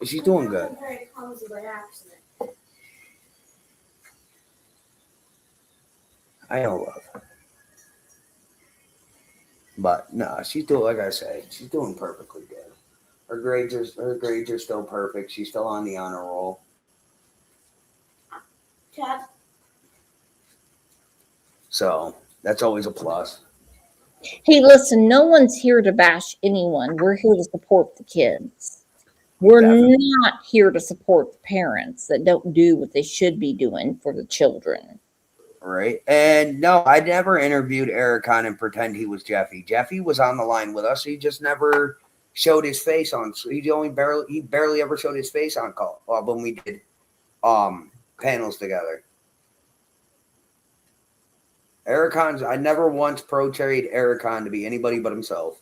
she's doing good. Very clumsy by accident. I know, love. But no, she's doing, like I say, she's doing perfectly good. Her grades are still perfect. She's still on the honor roll. Chad, So that's always a plus. Hey, listen, no one's here to bash anyone. We're here to support the kids. We're Definitely. not here to support the parents that don't do what they should be doing for the children. Right. And no, I never interviewed Ericon and pretend he was Jeffy. Jeffy was on the line with us. He just never showed his face on. So he barely ever showed his face on call when we did panels together. I never once portrayed Ericon to be anybody but himself.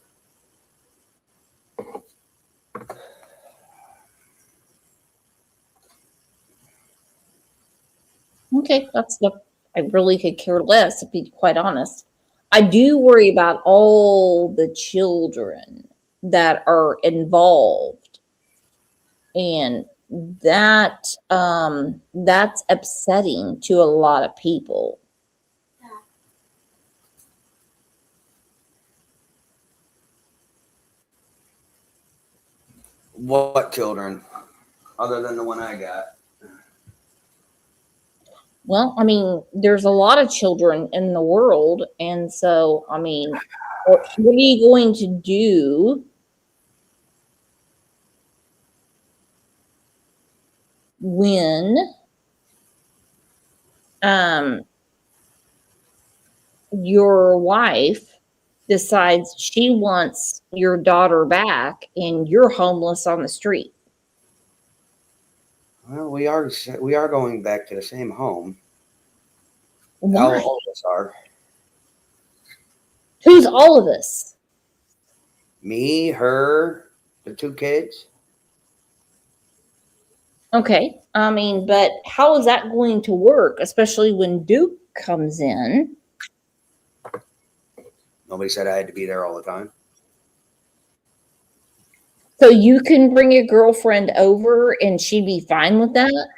Okay, I really could care less, to be quite honest. I do worry about all the children that are involved, and that's upsetting to a lot of people. What children? Other than the one I got. Well, I mean, there's a lot of children in the world, and so, I mean, what are you going to do when your wife decides she wants your daughter back and you're homeless on the street? Well, we are going back to the same home. Why? All of us are. Who's all of us? Me, her, the two kids. Okay, I mean, but how is that going to work, especially when Duke comes in? Nobody said I had to be there all the time. So you can bring your girlfriend over and she'd be fine with that?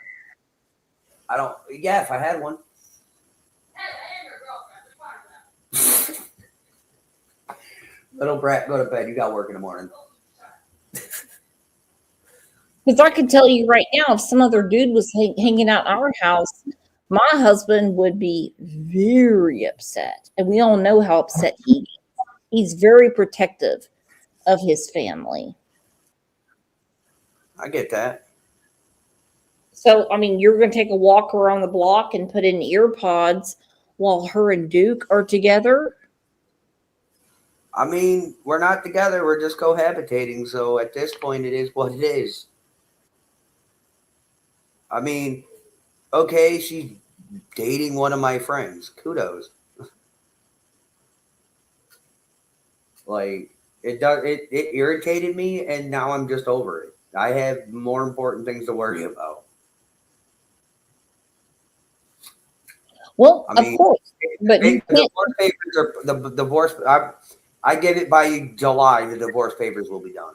Yeah, if I had one. Little brat, go to bed. You got work in the morning. Because I can tell you right now, if some other dude was hanging out in our house, my husband would be very upset. And we all know how upset he is. He's very protective of his family. I get that. So, I mean, you're going to take a walk around the block and put in ear pods while her and Duke are together? I mean, we're not together. We're just cohabitating. So at this point, it is what it is. I mean, okay, she's dating one of my friends. Kudos. Like, it irritated me, and now I'm just over it. I have more important things to worry about. Well, I mean, of course. But you the can't. divorce papers are the divorce. I give it by July. The divorce papers will be done.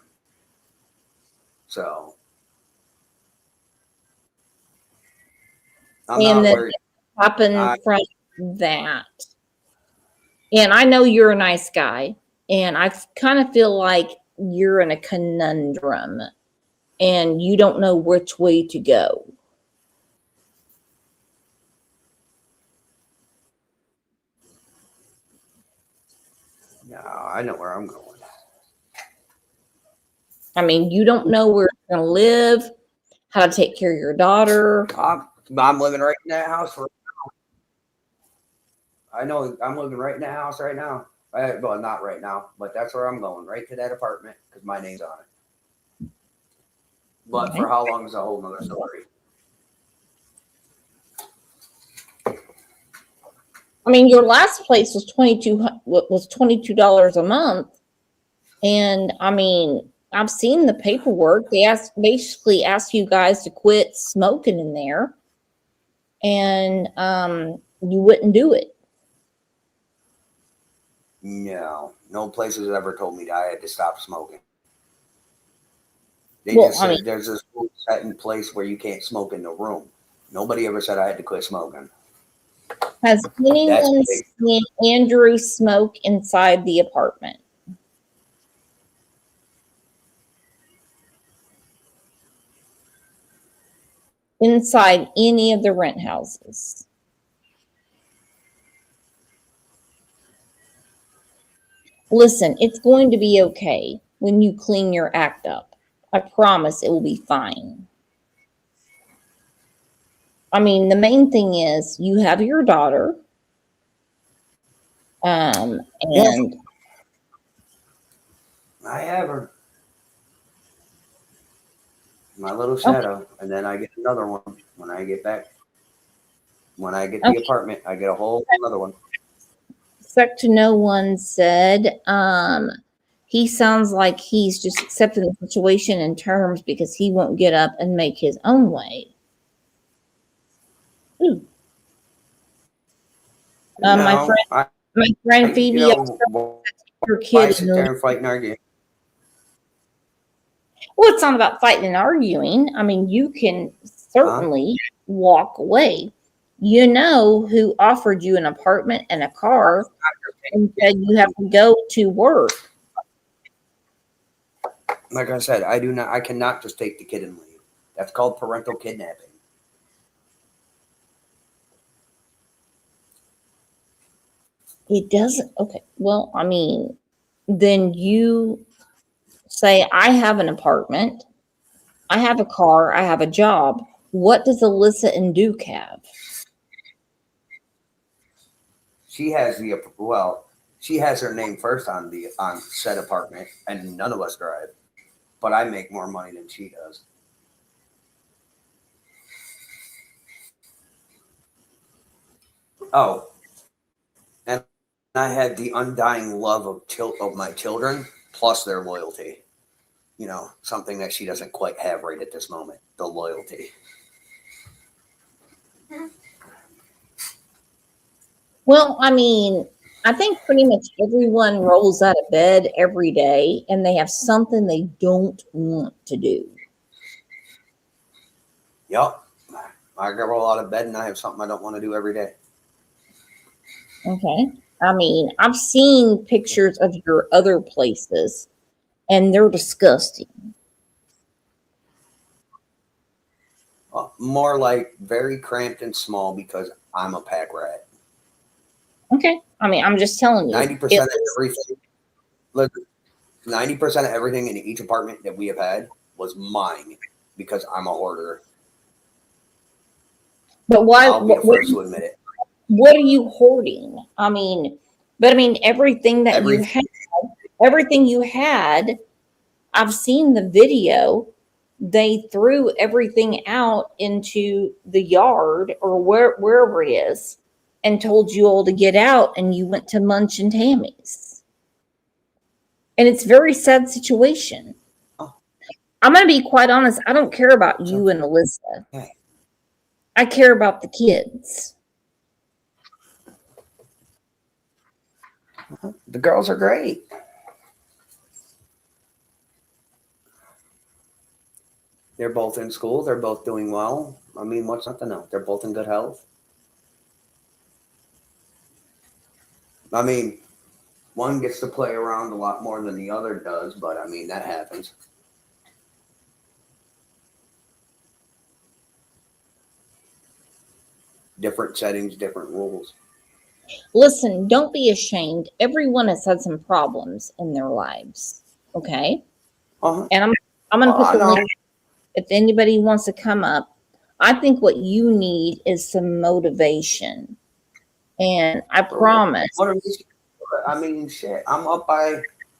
So I'm And not then worried. happen from that. And I know you're a nice guy, and I kind of feel like you're in a conundrum and you don't know which way to go. No, I know where I'm going. I mean, you don't know where you're going to live, how to take care of your daughter. I'm living right in that house right now. I know I'm living right in that house right now. Well, not right now, but that's where I'm going, right to that apartment because my name's on it. But for how long is a whole nother story. I mean, your last place was $22 a month, and I mean, I've seen the paperwork. They basically asked you guys to quit smoking in there, and you wouldn't do it. No place has ever told me that I had to stop smoking. They Well, just I said mean, there's this rule set in place where you can't smoke in the room. Nobody ever said I had to quit smoking. Has anyone big. seen Andrew smoke inside the apartment? Inside any of the rent houses? Listen, it's going to be okay when you clean your act up. I promise it will be fine. I mean, the main thing is you have your daughter. And I have her. My little shadow. And then I get another one when I get back. When I get the apartment, I get a whole another one. Expect to no one said, he sounds like he's just accepting the situation in terms because he won't get up and make his own way. Ooh. No, my friend Phoebe, you know, your why kid. sit there and fight and argue? Well, it's not about fighting and arguing. I mean, you can certainly walk away. You know who offered you an apartment and a car and said you have to go to work. Like I said, I cannot just take the kid and leave. That's called parental kidnapping. It doesn't. Okay. Well, I mean, then you say, I have an apartment, I have a car, I have a job. What does Alyssa and Duke have? She has she has her name first on said apartment, and none of us drive. But I make more money than she does. Oh, and I had the undying love of my children, plus their loyalty. You know, something that she doesn't quite have right at this moment, the loyalty. Well, I mean, I think pretty much everyone rolls out of bed every day and they have something they don't want to do. Yep. I roll out of bed and I have something I don't want to do every day. Okay. I mean, I've seen pictures of your other places and they're disgusting. More like very cramped and small because I'm a pack rat. Okay. I mean, I'm just telling you. 90% of everything. Look, 90% of everything in each apartment that we have had was mine because I'm a hoarder. But why? I'll be the first to admit it. What are you hoarding? I mean, everything that everything you had, I've seen the video. They threw everything out into the yard or wherever it is and told you all to get out, and you went to Munch and Tammy's. And it's a very sad situation. Oh. I'm going to be quite honest. I don't care about you and Alyssa. Okay. I care about the kids. The girls are great. They're both in school. They're both doing well. I mean, what's not to know? They're both in good health. I mean, one gets to play around a lot more than the other does, but I mean, that happens. Different settings, different rules. Listen, don't be ashamed. Everyone has had some problems in their lives. Okay? Uh-huh. And I'm going to put the link if anybody wants to come up. I think what you need is some motivation. And I promise. I mean, shit. I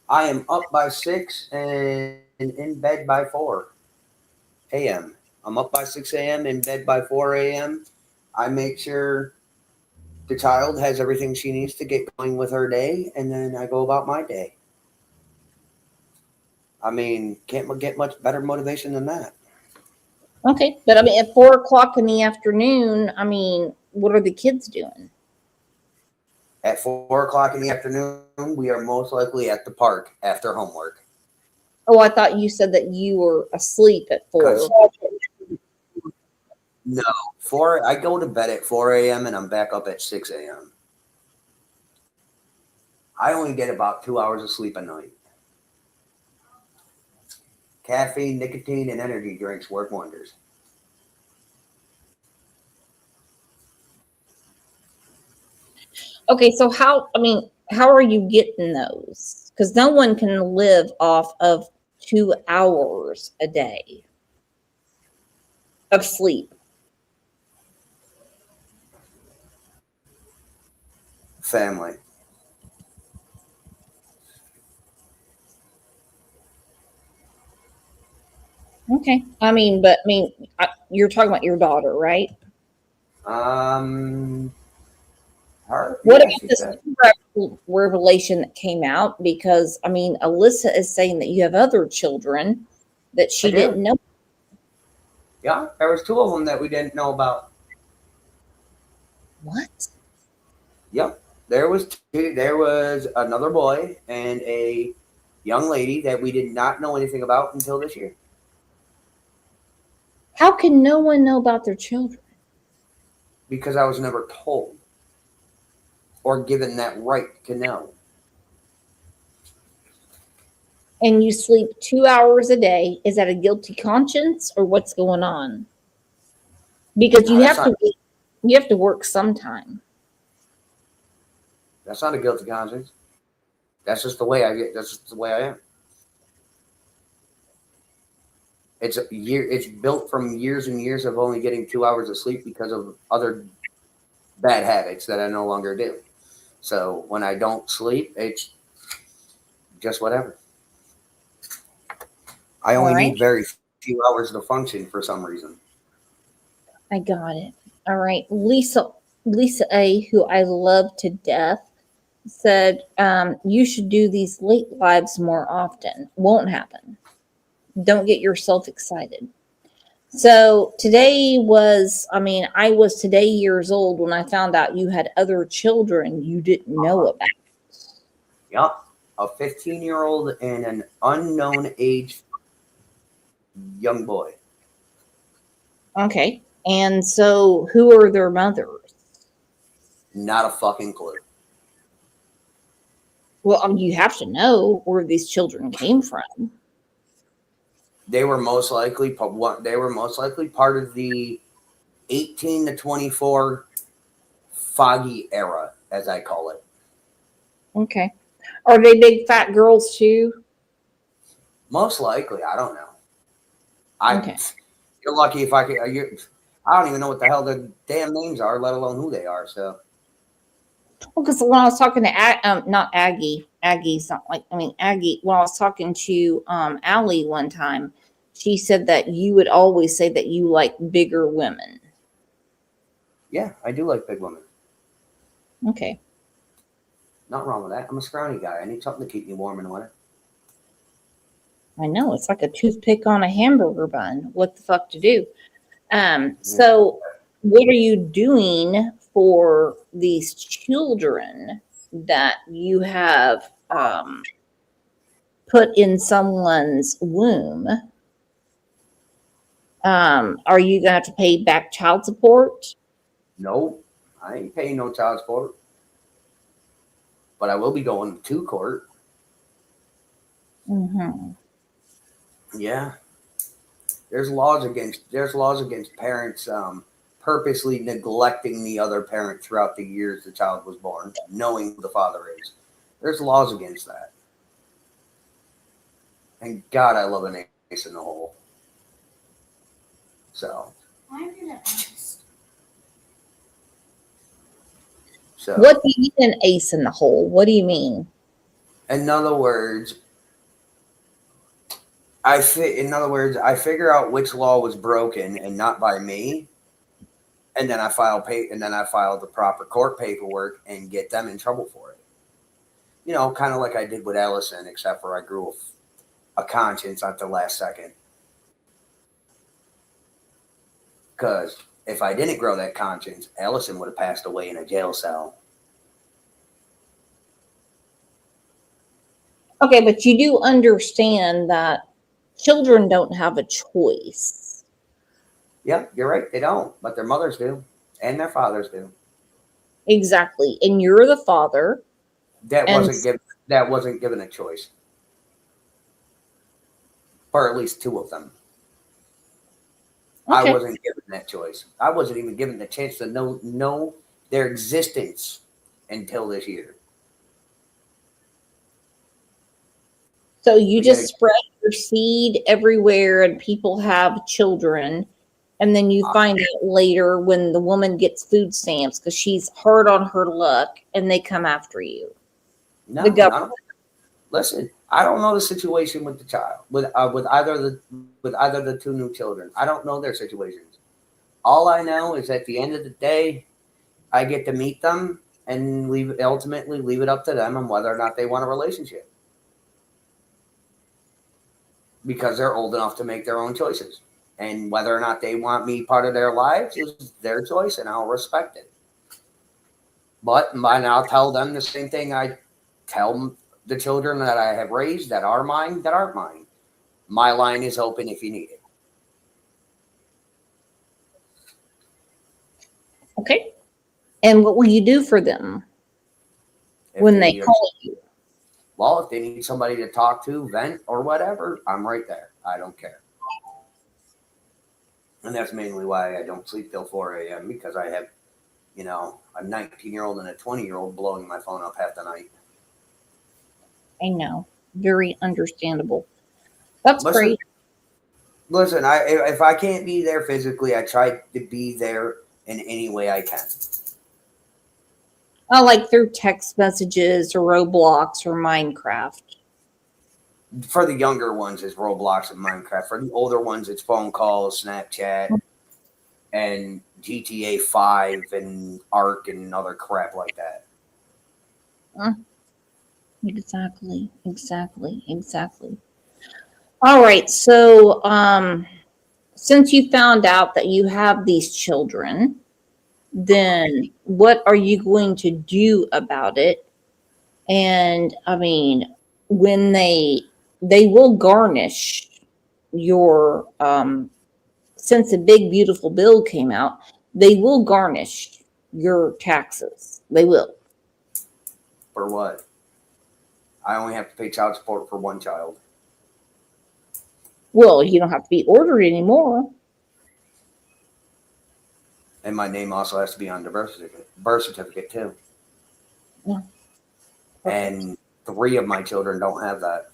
am up by 6 and in bed by 4 a.m. I'm up by 6 a.m. in bed by 4 a.m. I make sure the child has everything she needs to get going with her day, and then I go about my day. I mean, can't get much better motivation than that. Okay, but I mean, at 4:00 in the afternoon, I mean, what are the kids doing? At 4:00 in the afternoon, we are most likely at the park after homework. Oh, I thought you said that you were asleep at 4. No, I go to bed at 4 a.m. and I'm back up at 6 a.m. I only get about 2 hours of sleep a night. Caffeine, nicotine, and energy drinks work wonders. Okay, so how are you getting those? Because no one can live off of 2 hours a day of sleep. Family. Okay. You're talking about your daughter, right? Her? What Yeah, about she this said. revelation that came out? Because, Alyssa is saying that you have other children that I she do. didn't know. Yeah, there was two of them that we didn't know about. What? Yep. There was two, there was another boy and a young lady that we did not know anything about until this year. How can no one know about their children? Because I was never told or given that right to know. And you sleep 2 hours a day. Is that a guilty conscience or what's going on? Because No, you have to work sometime. that's not a guilty conscience. That's just the way I get. That's just the way I am. It's built from years and years of only getting 2 hours of sleep because of other bad habits that I no longer do. So when I don't sleep, it's just whatever. I All only right. need very few hours to function for some reason. I got it. All right. Lisa A, who I love to death, said, you should do these late lives more often. Won't happen. Don't get yourself excited. So I was today years old when I found out you had other children you didn't know about. Yup. A 15-year-old and an unknown age young boy. Okay. And so who are their mothers? Not a fucking clue. Well, you have to know where these children came from. They were most likely part of the 18 to 24 foggy era, as I call it. Okay. Are they big fat girls too? Most likely, I don't know. Okay. You're lucky if I can. I don't even know what the hell the damn names are, let alone who they are. So Well, because when I was talking to not Aggie's not Aggie. When I was talking to Allie one time, she said that you would always say that you like bigger women. yeah, I do like big women. Okay. Not wrong with that. I'm a scrawny guy. I need something to keep me warm in the winter. I know it's like a toothpick on a hamburger bun. What the fuck to do? So what are you doing for these children that you have put in someone's womb? Are you gonna have to pay back child support? Nope, I ain't paying no child support. But I will be going to court. Mm-hmm. Yeah. There's laws against parents purposely neglecting the other parent throughout the years the child was born, knowing who the father is. There's laws against that. And God, I love an ace in the hole. So. I'm gonna ask. So. What do you mean an ace in the hole? What do you mean? In other words, I figure out which law was broken and not by me, and then I file the proper court paperwork and get them in trouble for it. You know, kind of like I did with Ellison, except for I grew a conscience at the last second. Because if I didn't grow that conscience, Ellison would have passed away in a jail cell. Okay, but you do understand that children don't have a choice. Yeah, you're right. They don't, but their mothers do, and their fathers do. Exactly. And you're the father. That And wasn't given. That wasn't given a choice, or at least two of them. I okay. wasn't given that choice. I wasn't even given the chance to know their existence until this year. So you We just gotta, spread your seed everywhere and people have children. And then you find out later when the woman gets food stamps because she's hard on her luck and they come after you. no, The I government. don't. Listen, I don't know the situation with the child, with either the two new children. I don't know their situations. All I know is at the end of the day, I get to meet them and ultimately leave it up to them on whether or not they want a relationship, because they're old enough to make their own choices. And whether or not they want me part of their lives is their choice, and I'll respect it. But and I'll tell them the same thing I tell the children that I have raised that are mine, that aren't mine. My line is open if you need it. Okay. And what will you do for them If when they need call you? Well, if they need somebody to talk to, vent, or whatever, I'm right there. I don't care. And that's mainly why I don't sleep till 4 a.m. because I have, a 19-year-old and a 20-year-old blowing my phone up half the night. I know. Very understandable. That's Listen, great. listen. If I can't be there physically, I try to be there in any way I can. Like through text messages or Roblox or Minecraft. For the younger ones, it's Roblox and Minecraft. For the older ones, it's phone calls, Snapchat, and GTA 5 and Ark and other crap like that. Exactly. All right. So, since you found out that you have these children, then what are you going to do about it? And I mean, when they will garnish your since the big beautiful bill came out, they will garnish your taxes. They will. For what? I only have to pay child support for one child. Well, you don't have to be ordered anymore. And my name also has to be on the birth certificate too. Yeah. And 3 of my children don't have that.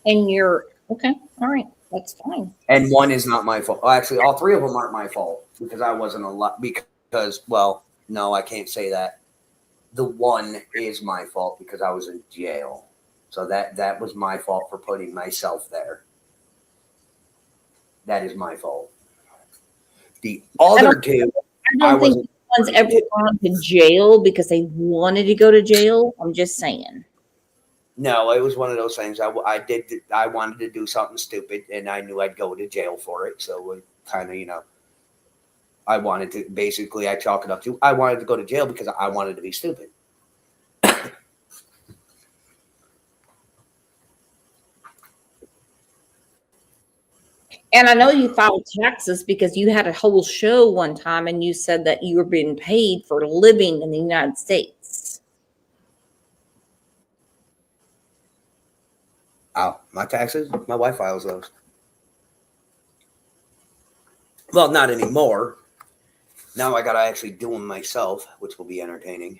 And you're okay. All right. That's fine. And 1 is not my fault. Well, actually, all 3 of them aren't my fault because I wasn't allowed. Because, well, no, I can't say that. The 1 is my fault because I was in jail. So that was my fault for putting myself there. That is my fault. The other 2, I don't think anyone's ever gone to jail because they wanted to go to jail. I'm just saying. No, it was one of those things. I wanted to do something stupid, and I knew I'd go to jail for it. So it kind of, I wanted to. Basically, I chalk it up to I wanted to go to jail because I wanted to be stupid. And I know you filed taxes because you had a whole show one time and you said that you were being paid for living in the United States. Oh, my taxes? My wife files those. Well, not anymore. Now I got to actually do them myself, which will be entertaining.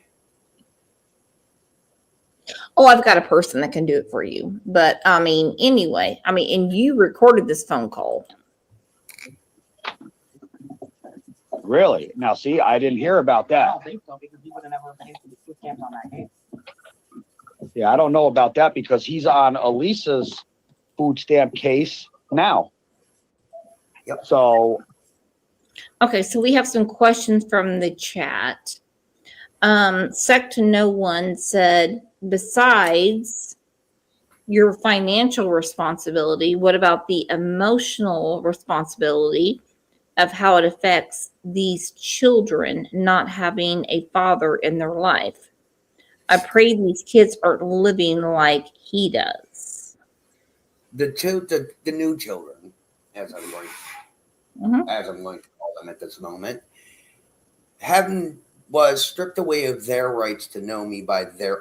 Oh, I've got a person that can do it for you. But I mean, anyway, and you recorded this phone call. Really? Now, see, I didn't hear about I that. don't think so because he would have never paid for the food stamps on that case. Yeah, I don't know about that because he's on Elisa's food stamp case now. Yep. So, Okay, so we have some questions from the chat. Sec to No One said, besides your financial responsibility, what about the emotional responsibility of how it affects these children not having a father in their life? I pray these kids aren't living like he does. The new children, as I'm going, Mhm. as I'm going to call them at this moment, was stripped away of their rights to know me by their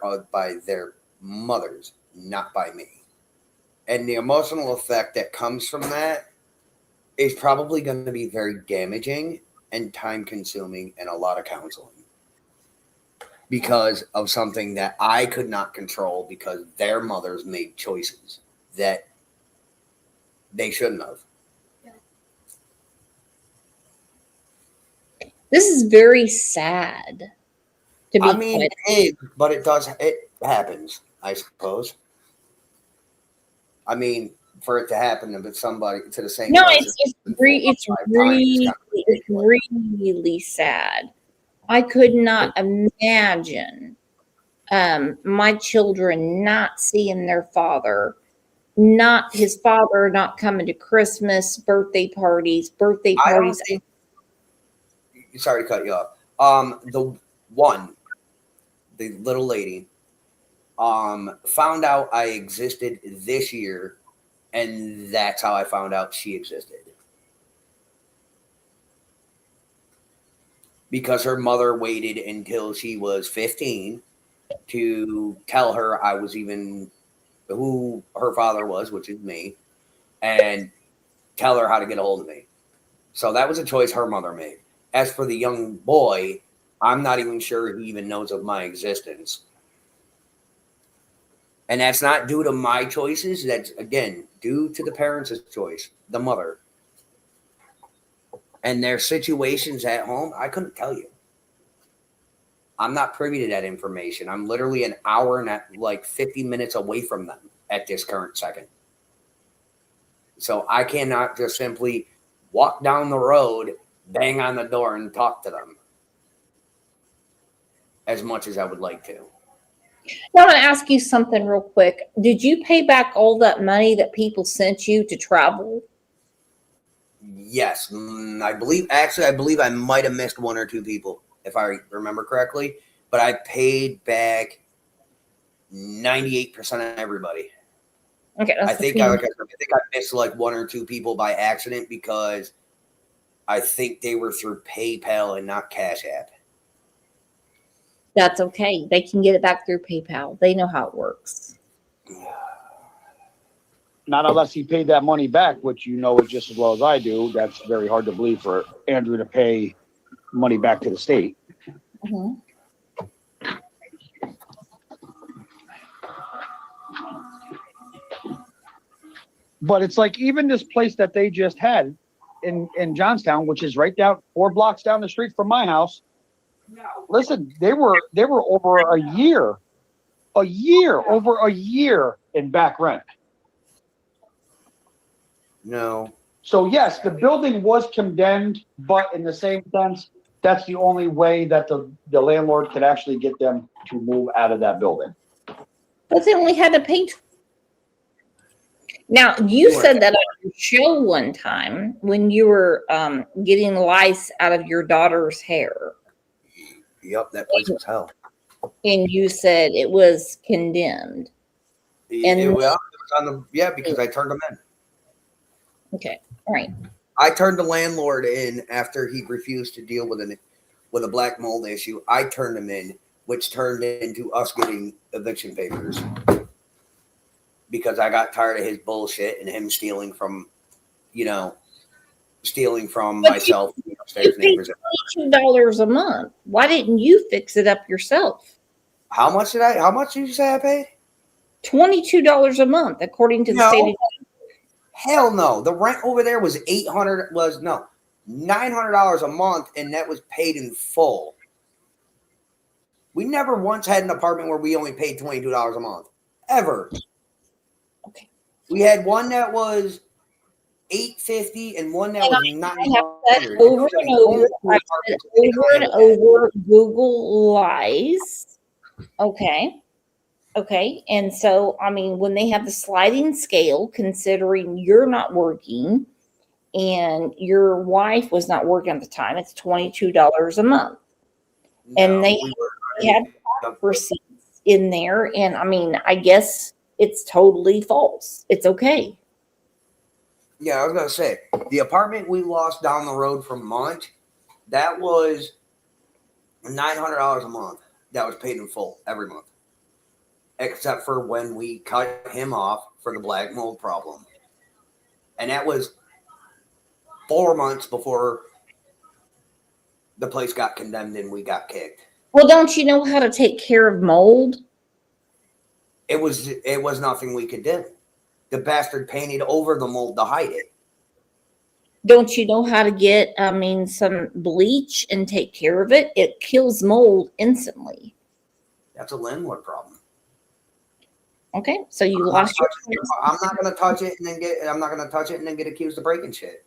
mothers, not by me. And the emotional effect that comes from that is probably going to be very damaging and time consuming and a lot of counseling because of something that I could not control because their mothers made choices that they shouldn't have. This is very sad. To be I mean, quite- it is, but it happens, I suppose. I mean, for it to happen to somebody, to the same no, person. it's four or it's five times, really it's kind of really sad. I could not imagine my children not seeing their father, not his father not coming to Christmas, birthday parties. I don't think. Sorry to cut you off. The little lady, found out I existed this year, and that's how I found out she existed. Because her mother waited until she was 15 to tell her I was even who her father was, which is me, and tell her how to get a hold of me. So that was a choice her mother made. As for the young boy, I'm not even sure he even knows of my existence. And that's not due to my choices. That's, again, due to the parents' choice, the mother. And their situations at home, I couldn't tell you. I'm not privy to that information. I'm literally an hour and like 50 minutes away from them at this current second. So I cannot just simply walk down the road, bang on the door, and talk to them as much as I would like to. I want to ask you something real quick. Did you pay back all that money that people sent you to travel? Yes, I believe I might have missed one or two people, if I remember correctly, but I paid back 98% of everybody. Okay, I think I missed like one or two people by accident because I think they were through PayPal and not Cash App. That's okay. They can get it back through PayPal. They know how it works. Not unless he paid that money back, which you know it just as well as I do. That's very hard to believe for Andrew to pay money back to the state. Mm-hmm. But it's like even this place that they just had in Johnstown, which is right down 4 blocks down the street from my house. Listen, they were over a year in back rent. No. So yes, the building was condemned, but in the same sense, that's the only way that the landlord could actually get them to move out of that building. But they only had to pay. Now, you said that on your show one time when you were getting lice out of your daughter's hair. Yep, that place was hell. And you said it was condemned. And it was on because I turned them in. Okay, all right. I turned the landlord in after he refused to deal with a black mold issue. I turned him in, which turned into us getting eviction papers because I got tired of his bullshit and him stealing from myself. You paid $22 a month. Why didn't you fix it up yourself? How much did you say I paid? $22 a month, according to the state of Hell no. The rent over there was $900 a month, and that was paid in full. We never once had an apartment where we only paid $22 a month. Ever. Okay. We had one that was $850 and one that was $900. Over and over. I've said over and over Google lies. Okay. And so, I mean, when they have the sliding scale, considering you're not working and your wife was not working at the time, it's $22 a month. And they had receipts in there. And I mean, I guess it's totally false. It's okay. Yeah, I was gonna say the apartment we lost down the road from Munch, that was $900 a month. That was paid in full every month, except for when we cut him off for the black mold problem, and that was 4 months before the place got condemned and we got kicked. Well, don't you know how to take care of mold? It was nothing we could do. The bastard painted over the mold to hide it. Don't you know how to get, some bleach and take care of it? It kills mold instantly. That's a landlord problem. Okay, so you lost your. I'm not gonna touch it and then get accused of breaking shit.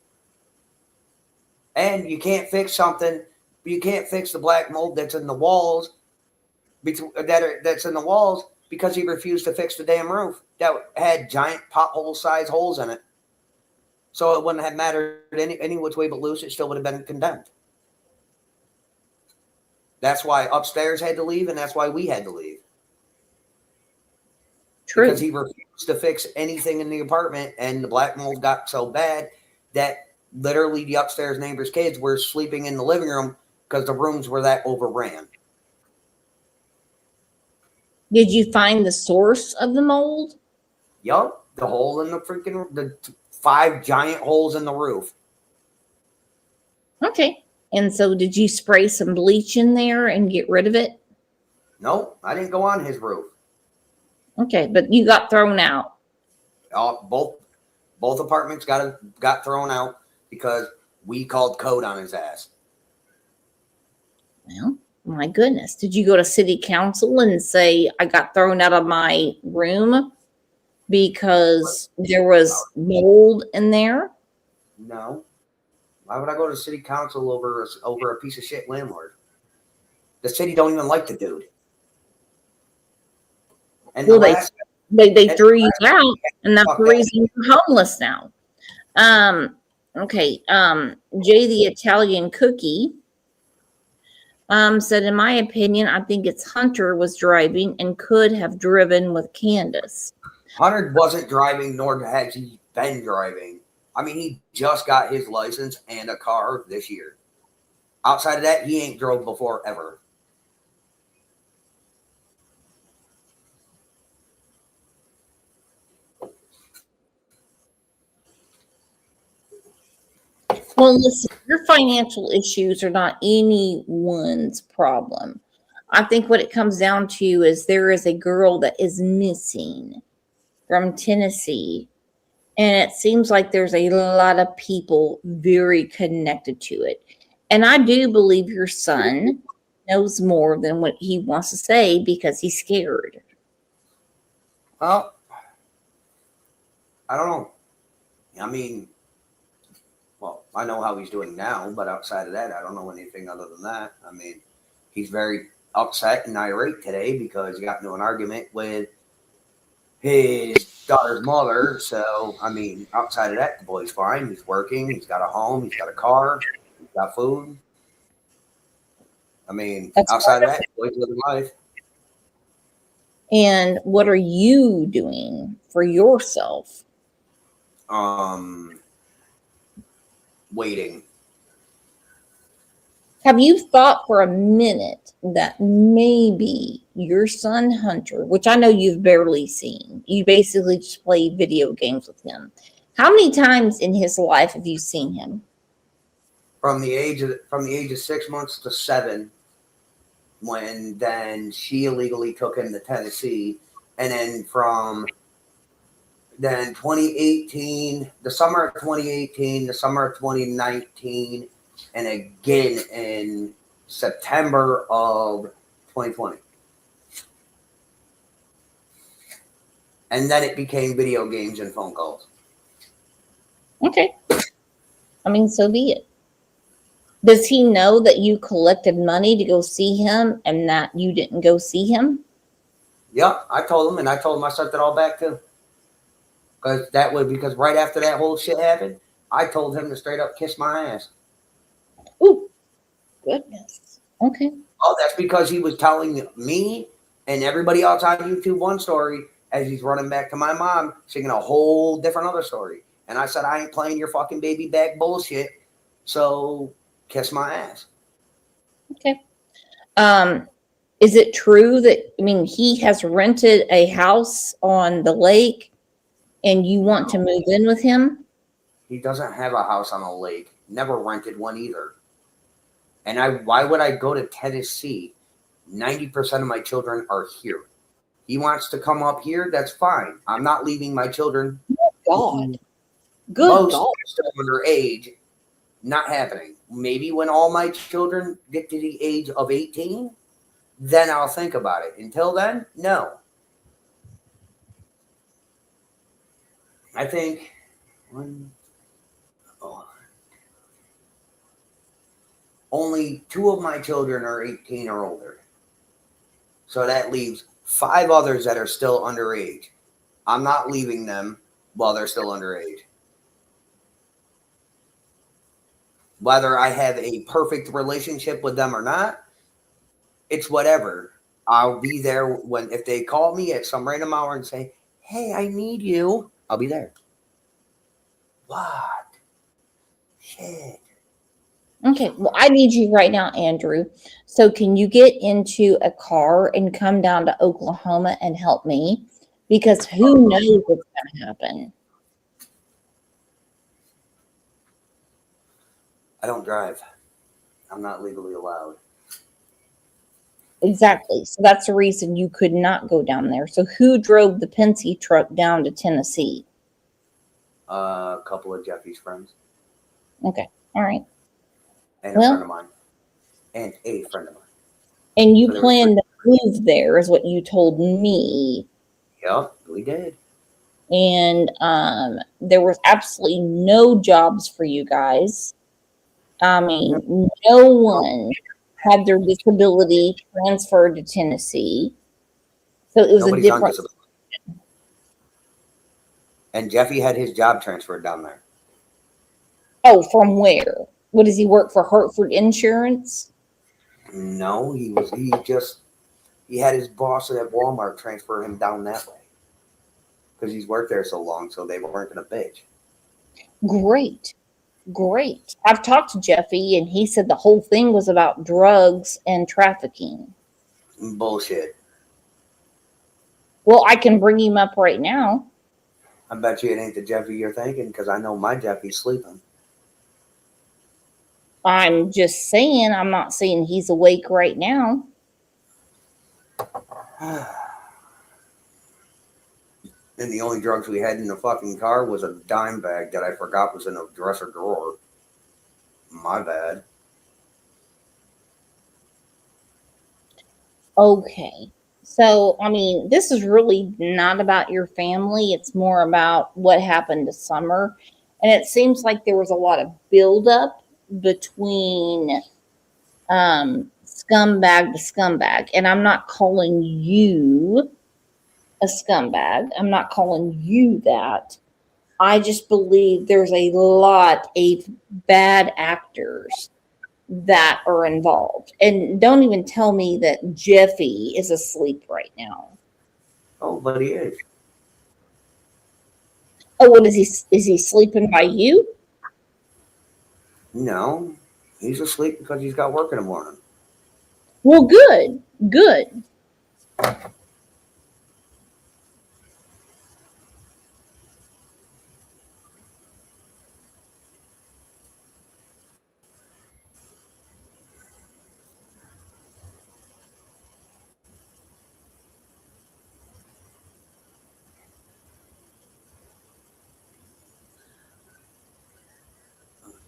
And you can't fix something. You can't fix the black mold that's in the walls. That's in the walls because he refused to fix the damn roof that had giant pothole-sized holes in it. So it wouldn't have mattered any which way but loose. It still would have been condemned. That's why upstairs had to leave, and that's why we had to leave. True. Because he refused to fix anything in the apartment, and the black mold got so bad that literally the upstairs neighbors' kids were sleeping in the living room because the rooms were that overran. Did you find the source of the mold? Yup, the hole in the 5 giant holes in the roof. Okay. And so did you spray some bleach in there and get rid of it? No, I didn't go on his roof. Okay, but you got thrown out. Both apartments got thrown out because we called code on his ass. Well, my goodness. Did you go to city council and say, I got thrown out of my room because there was mold in there? No. Why would I go to city council over a piece of shit landlord? The city don't even like the dude. And Well, they threw you out, and that's the reason you're homeless now. Okay. Jay the Italian Cookie said, in my opinion, I think it's Hunter was driving and could have driven with Candace. Hunter wasn't driving, nor has he been driving. I mean, he just got his license and a car this year. Outside of that, he ain't drove before ever. Well, listen, your financial issues are not anyone's problem. I think what it comes down to is there is a girl that is missing from Tennessee, and it seems like there's a lot of people very connected to it. And I do believe your son knows more than what he wants to say because he's scared. Well, I don't know. I mean, well, I know how he's doing now, but outside of that, I don't know anything other than that. I mean, he's very upset and irate today because he got into an argument with his daughter's mother. So, I mean, outside of that, the boy's fine. He's working. He's got a home. He's got a car. He's got food. I mean, outside of that, the boy's living life. And what are you doing for yourself? Waiting. Have you thought for a minute that maybe your son Hunter, which I know you've barely seen, you basically just play video games with him. How many times in his life have you seen him? From the age of 6 months to 7, when then she illegally took him to Tennessee, and then from then 2018, the summer of 2018, the summer of 2019, and again in September of 2020. And then it became video games and phone calls. Okay. I mean, so be it. Does he know that you collected money to go see him and that you didn't go see him? Yeah, I told him, and I told him I sent it all back too. Because right after that whole shit happened, I told him to straight up kiss my ass. Ooh, goodness. Okay. Oh, that's because he was telling me and everybody else on YouTube one story as he's running back to my mom, singing a whole different other story. And I said, I ain't playing your fucking baby bag bullshit. So kiss my ass. Okay. Is it true that, I mean, he has rented a house on the lake and you want to move in with him? He doesn't have a house on a lake. Never rented one either. And why would I go to Tennessee? 90% of my children are here. He wants to come up here, that's fine. I'm not leaving my children. God. Good Most God. are still underage. Not happening. Maybe when all my children get to the age of 18, then I'll think about it. Until then, no. I think only 2 of my children are 18 or older. So that leaves 5 others that are still underage. I'm not leaving them while they're still underage. Whether I have a perfect relationship with them or not, it's whatever. I'll be there if they call me at some random hour and say, hey, I need you. I'll be there. What? Shit. Okay, well, I need you right now, Andrew. So can you get into a car and come down to Oklahoma and help me? Because who knows what's going to happen. I don't drive. I'm not legally allowed. Exactly. So that's the reason you could not go down there. So who drove the Penske truck down to Tennessee? A couple of Jeffy's friends. Okay. All right. And a friend of mine. And a friend of mine. And you plan to move there is what you told me. Yep, we did. And there was absolutely no jobs for you guys. I mean, no one had their disability transferred to Tennessee. So it was Nobody's a different. on disability. And Jeffy had his job transferred down there. Oh, from where? What does he work for? Hartford Insurance? No, he had his boss at Walmart transfer him down that way. Because he's worked there so long, so they weren't going to bitch. Great. Great. I've talked to Jeffy and he said the whole thing was about drugs and trafficking. Bullshit. Well, I can bring him up right now. I bet you it ain't the Jeffy you're thinking, because I know my Jeffy's sleeping. I'm just saying, I'm not saying he's awake right now. And the only drugs we had in the fucking car was a dime bag that I forgot was in a dresser drawer. My bad. Okay. So, I mean, this is really not about your family. It's more about what happened to Summer. And it seems like there was a lot of buildup between scumbag to scumbag. And I'm not calling you a scumbag. I'm not calling you that. I just believe there's a lot of bad actors that are involved. And don't even tell me that Jeffy is asleep right now. Oh, but he is. Oh, what is he sleeping by you? No, he's asleep because he's got work in the morning. Well, good. Good.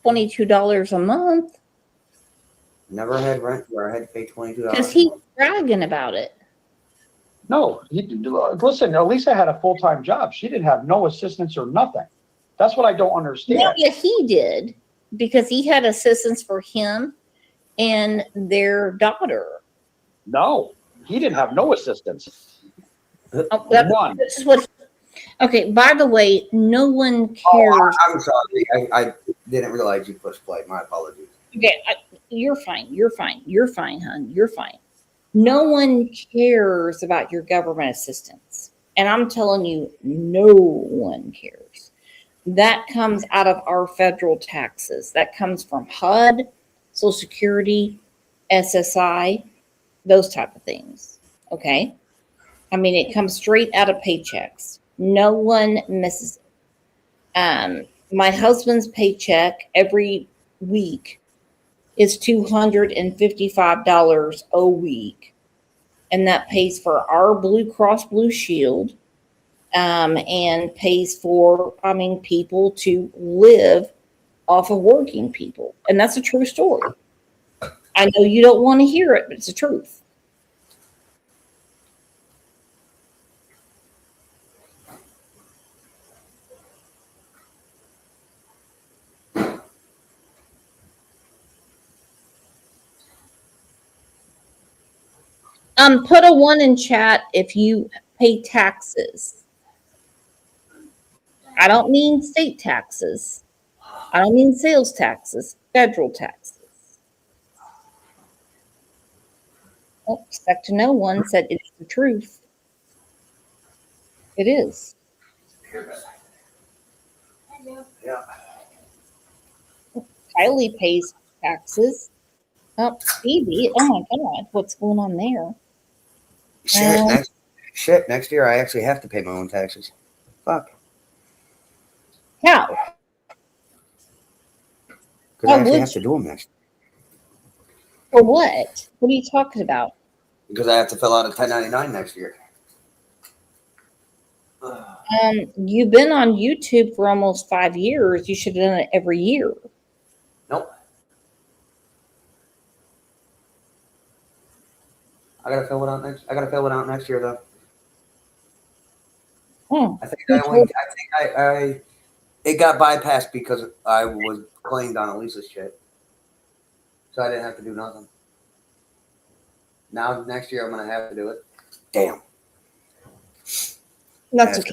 $22 a month. Never had rent where I had to pay $22. Because he's bragging about it. No, listen, Elisa had a full-time job. She didn't have no assistance or nothing. That's what I don't understand. No, yeah, he did. Because he had assistance for him and their daughter. No, he didn't have no assistance. Oh, None. this is what. Okay, by the way, no one cares. Oh, I'm sorry. I didn't realize you pushed play. My apologies. Okay, you're fine. You're fine. You're fine, hon. You're fine. No one cares about your government assistance. And I'm telling you, no one cares. That comes out of our federal taxes. That comes from HUD, Social Security, SSI, those type of things. Okay. I mean, it comes straight out of paychecks. No one misses it. My husband's paycheck every week is $255 a week. And that pays for our Blue Cross Blue Shield, and pays for, people to live off of working people. And that's a true story. I know you don't want to hear it, but it's the truth. Put a 1 in chat if you pay taxes. I don't mean state taxes. I don't mean sales taxes, federal taxes. Oh, expect to know one said it's the truth. It is. I do. Yeah. Kylie pays taxes. Oh, Stevie. Oh my God. What's going on there? Next year I actually have to pay my own taxes. Fuck. How? Because I actually have to do them next. For what? What are you talking about? Because I have to fill out a 1099 next year. You've been on YouTube for almost 5 years. You should have done it every year. Nope. I gotta fill it out next year though. I think it got bypassed because I was claimed on Elisa's shit. So I didn't have to do nothing. Now next year I'm gonna have to do it. Damn. That's okay.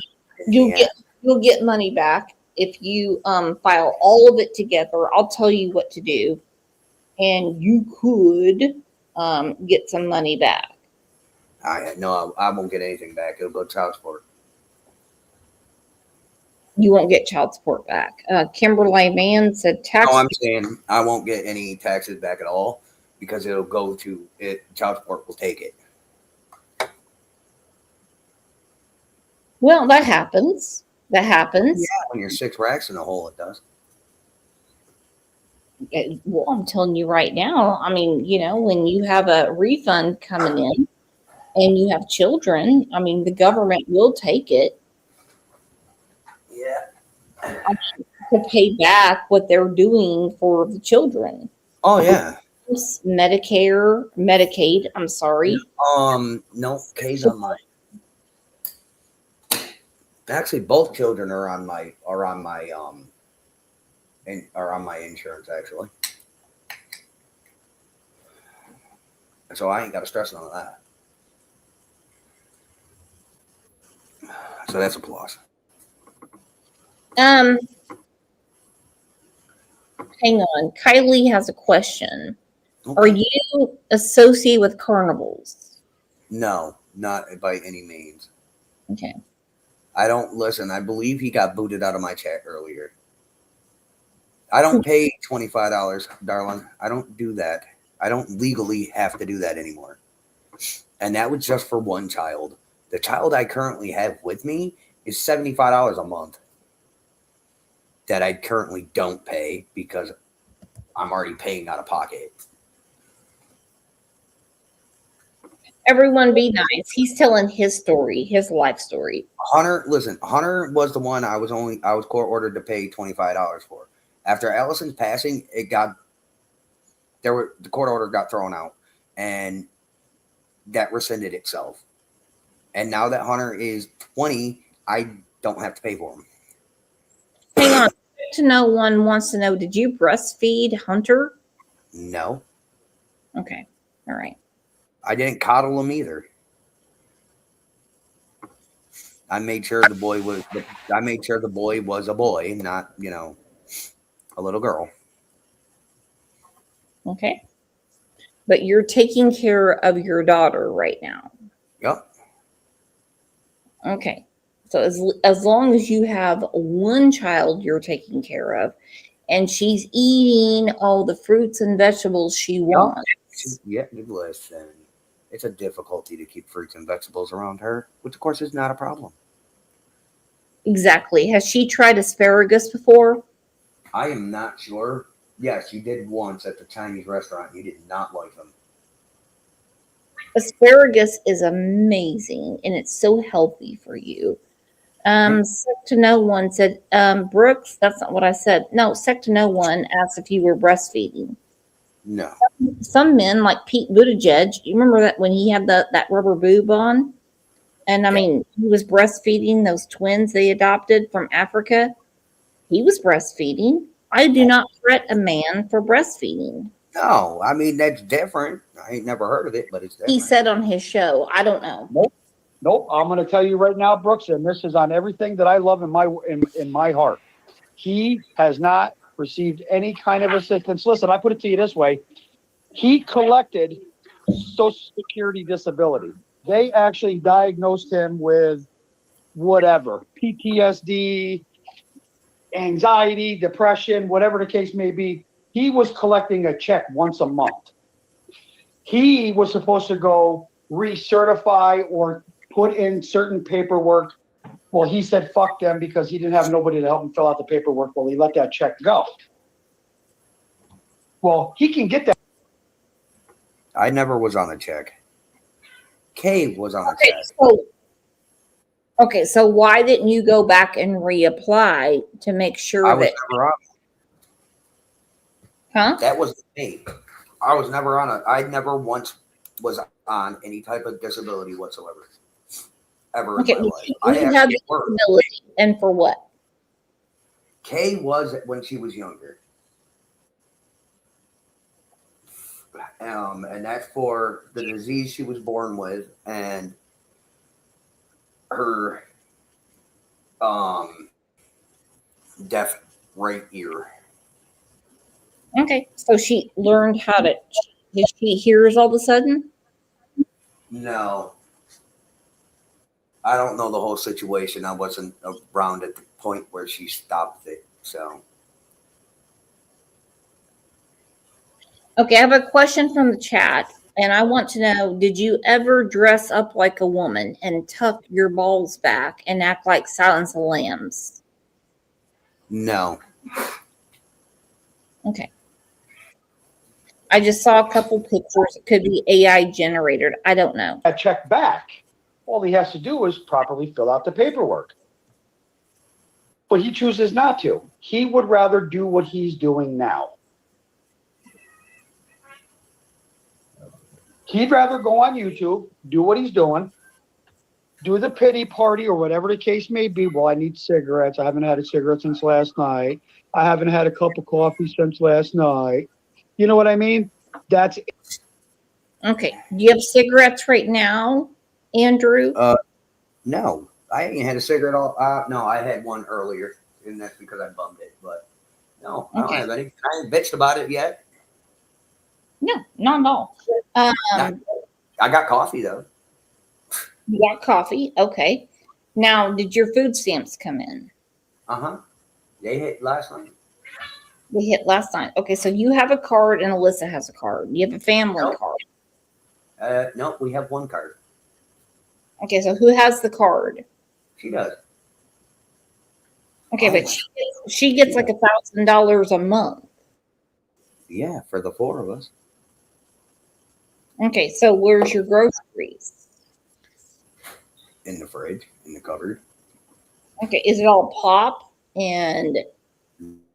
You'll get money back if you file all of it together. I'll tell you what to do, and you could get some money back. No, I won't get anything back. It'll go child support. You won't get child support back. Kimberly Mann said tax. No, I'm saying I won't get any taxes back at all because it'll go to it. Child support will take it. Well, that happens. That happens. Yeah, when you're 6 racks in a hole, it does. Well, I'm telling you right now. I mean, when you have a refund coming in and you have children, the government will take it. Yeah. To pay back what they're doing for the children. Oh yeah. Medicare, Medicaid. I'm sorry. No, K's on mine. Actually, both children are on my insurance actually. So I ain't got to stress none of that. So that's a plus. Hang on. Kylie has a question. Okay. Are you associated with carnivals? No, not by any means. Okay. I don't listen. I believe he got booted out of my chat earlier. I don't pay $25, darling. I don't do that. I don't legally have to do that anymore. And that was just for one child. The child I currently have with me is $75 a month that I currently don't pay because I'm already paying out of pocket. Everyone be nice. He's telling his story, his life story. Hunter was the one I was court ordered to pay $25 for. After Allison's passing, the court order got thrown out and that rescinded itself. And now that Hunter is 20, I don't have to pay for him. Hang on. To know one wants to know, did you breastfeed Hunter? No. Okay. All right. I didn't coddle him either. I made sure the boy was a boy, not, a little girl. Okay. But you're taking care of your daughter right now. Yep. Okay. So as long as you have one child you're taking care of, and she's eating all the fruits and vegetables she wants. Yeah, listen. It's a difficulty to keep fruits and vegetables around her, which of course is not a problem. Exactly. Has she tried asparagus before? I am not sure. Yes, you did once at the Chinese restaurant. You did not like them. Asparagus is amazing and it's so healthy for you. Sec to no one said, Brooks, that's not what I said. No, Sec to no one asked if you were breastfeeding. No. Some men, like Pete Buttigieg, you remember that when he had that rubber boob on? And I mean, he was breastfeeding those twins they adopted from Africa. He was breastfeeding. I do not threat a man for breastfeeding. No, I mean, that's different. I ain't never heard of it, but it's different. He said on his show. I don't know. Nope. I'm going to tell you right now, Brooks, and this is on everything that I love in my heart. He has not received any kind of assistance. Listen, I put it to you this way. He collected Social Security disability. They actually diagnosed him with whatever, PTSD, anxiety, depression, whatever the case may be. He was collecting a check once a month. He was supposed to go recertify or put in certain paperwork. Well, he said fuck them because he didn't have nobody to help him fill out the paperwork. Well, he let that check go. Well, he can get that. I never was on a check. Kay was on a Okay, check. so why didn't you go back and reapply to make sure I was that? never on. Huh? That was me. I was never on I never once was on any type of disability whatsoever. Ever Okay, in my life. you I had actually worked. disability, and for what? Kay was when she was younger. And that's for the disease she was born with and her deaf right ear. Okay, so she learned how to. She hears all of a sudden. No. I don't know the whole situation. I wasn't around at the point where she stopped it. So Okay, I have a question from the chat, and I want to know: did you ever dress up like a woman and tuck your balls back and act like Silence of the Lambs? no. Okay. I just saw a couple pictures. It could be AI generated. I don't know. That check back. All he has to do is properly fill out the paperwork. But he chooses not to. He would rather do what he's doing now. He'd rather go on YouTube, do what he's doing, do the pity party or whatever the case may be. Well, I need cigarettes. I haven't had a cigarette since last night. I haven't had a cup of coffee since last night. You know what I mean? That's Okay. Do you have cigarettes right now, Andrew? No. I ain't had a cigarette all no, I had one earlier, and that's because I bummed it, but no, I don't have any. I ain't bitched about it yet. No, not at all. I got coffee though. You got coffee. Okay. Now, did your food stamps come in? They hit last night. They hit last night. Okay, so you have a card and Alyssa has a card. You have a family card. No, we have one card. Okay, so who has the card? She does. Okay, but she gets like $1,000 a month. Yeah, for the four of us. Okay, so where's your groceries? In the fridge, in the cupboard. Okay, is it all pop and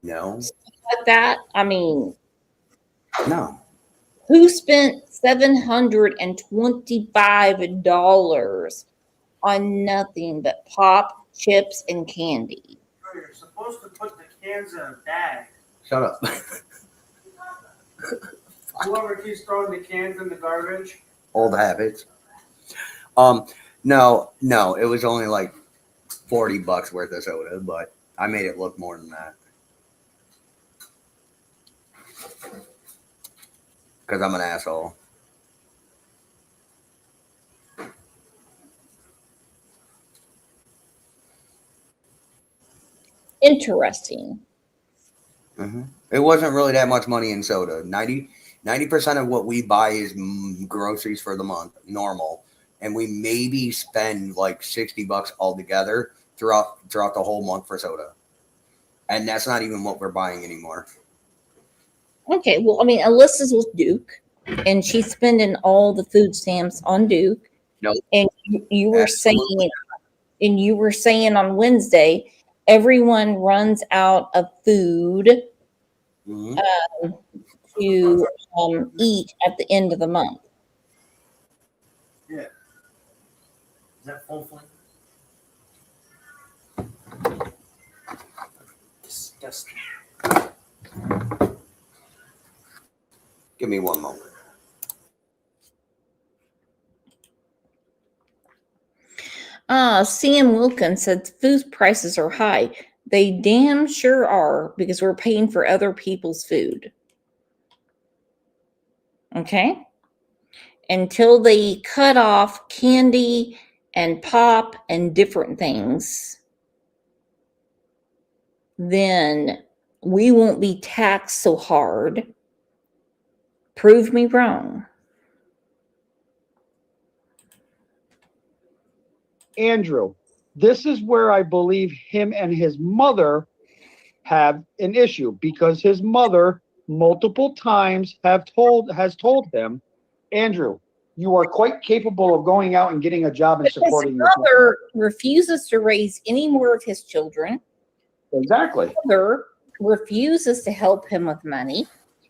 No. stuff like that? I mean, No. who spent $725 on nothing but pop, chips, and candy? You're supposed to put the cans in a bag. Shut up. Whoever keeps throwing the cans in the garbage. Old habits. No, it was only like $40 worth of soda, but I made it look more than that. Because I'm an asshole. Interesting. It wasn't really that much money in soda. 90% of what we buy is groceries for the month, normal, and we maybe spend like $60 altogether throughout the whole month for soda, and that's not even what we're buying anymore. Okay, well, I mean, Alyssa's with Duke, and she's spending all the food stamps on Duke. Nope. And you were Absolutely. saying on Wednesday, everyone runs out of food Mhm. to eat at the end of the month. Yeah. Is that full flame? Disgusting. Give me one moment. Sam Wilkins said food prices are high. They damn sure are, because we're paying for other people's food. Okay? Until they cut off candy and pop and different things, then we won't be taxed so hard. Prove me wrong. Andrew, this is where I believe him and his mother have an issue, because his mother multiple times has told him, Andrew, you are quite capable of going out and getting a job and But his supporting your family. mother refuses to raise any more of his children. Exactly. His mother refuses to help him with money.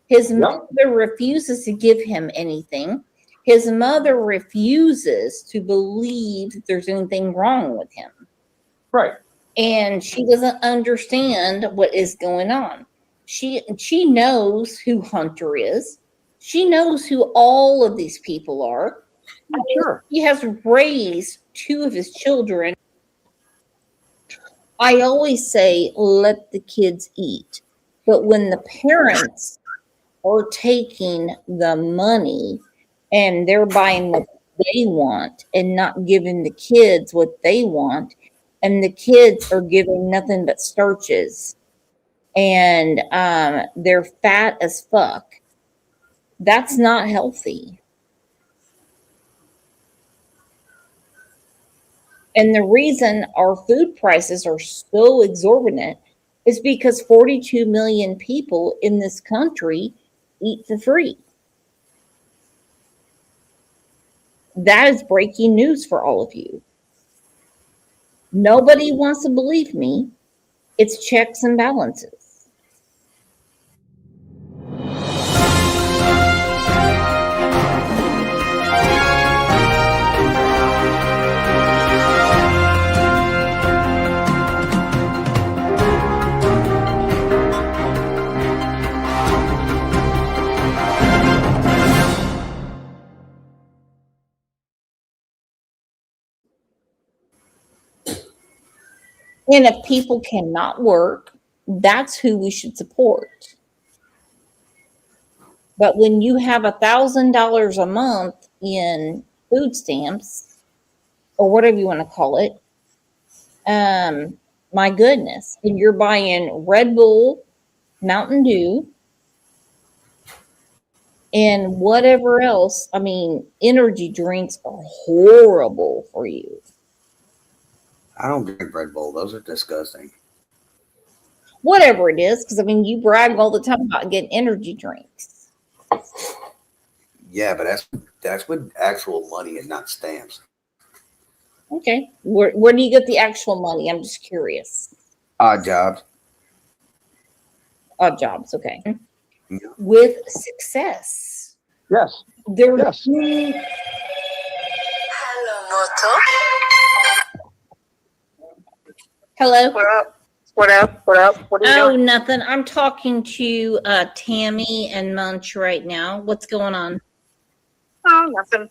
His mother refuses to give him anything. His mother refuses to believe that there's anything wrong with him. Right. And she doesn't understand what is going on. She knows who Hunter is. She knows who all of these people are. Sure. He has raised two of his children. I always say, let the kids eat. But when the parents are taking the money and they're buying what they want and not giving the kids what they want, and the kids are giving nothing but starches, and they're fat as fuck, that's not healthy. And the reason our food prices are so exorbitant is because 42 million people in this country eat for free. That is breaking news for all of you. Nobody wants to believe me. It's checks and balances. And if people cannot work, that's who we should support. But when you have $1,000 a month in food stamps, or whatever you want to call it, my goodness, and you're buying Red Bull, Mountain Dew, and whatever else, I mean, energy drinks are horrible for you. I don't drink Red Bull. Those are disgusting. Whatever it is, because I mean, you brag all the time about getting energy drinks. Yeah, but that's with actual money and not stamps. Okay. Where do you get the actual money? I'm just curious. Odd jobs. Odd jobs, okay. Yeah. With success. Yes. There. Yes. Hello. What up? What up? What up? What are you Oh, doing? nothing. I'm talking to Tammy and Munch right now. What's going on? Oh, nothing.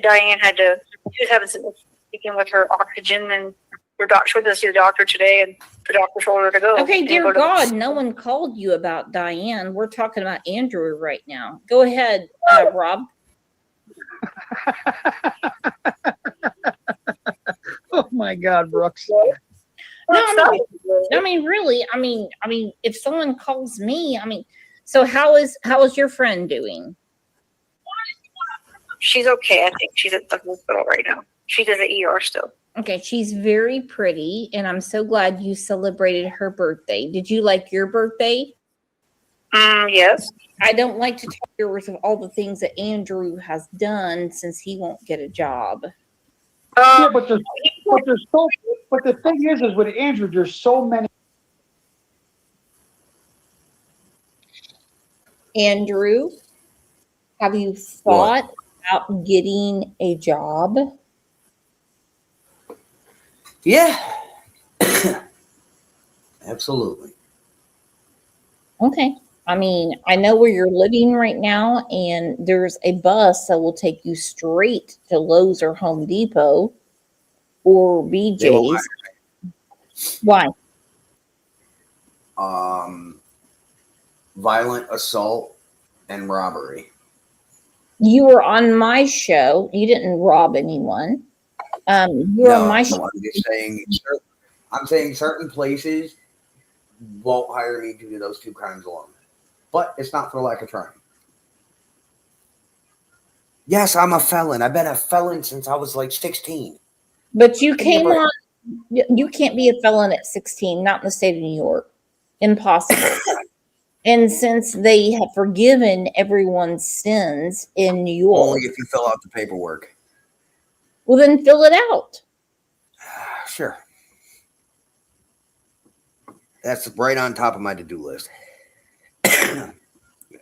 Diane she was having some speaking with her oxygen, and she went to see the doctor today, and the doctor told her to go. Okay, And dear go to God, no one called you about Diane. We're talking about Andrew right now. Go ahead, Rob. Oh my God, Brooks. I mean, really, I mean, if someone calls me, so how is your friend doing? She's okay. I think she's at the hospital right now. She's in the ER still. Okay, she's very pretty, and I'm so glad you celebrated her birthday. Did you like your birthday? Yes. I don't like to talk yours of all the things that Andrew has done since he won't get a job. Yeah, but the thing is with Andrew, there's so many. Andrew, have you thought about getting a job? Yeah. Absolutely. Okay. I mean, I know where you're living right now, and there's a bus that will take you straight to Lowe's or Home Depot or They won't BJ's. Why? Violent assault and robbery. You were on my show. You didn't rob anyone. You were on my show. I'm saying certain places won't hire me to do those two crimes alone. But it's not for lack of trying. Yes, I'm a felon. I've been a felon since I was like 16. But you came on. You can't be a felon at 16, not in the state of New York. Impossible. And since they have forgiven everyone's sins in New York. Only if you fill out the paperwork. Well, then fill it out. Sure. That's right on top of my to-do list.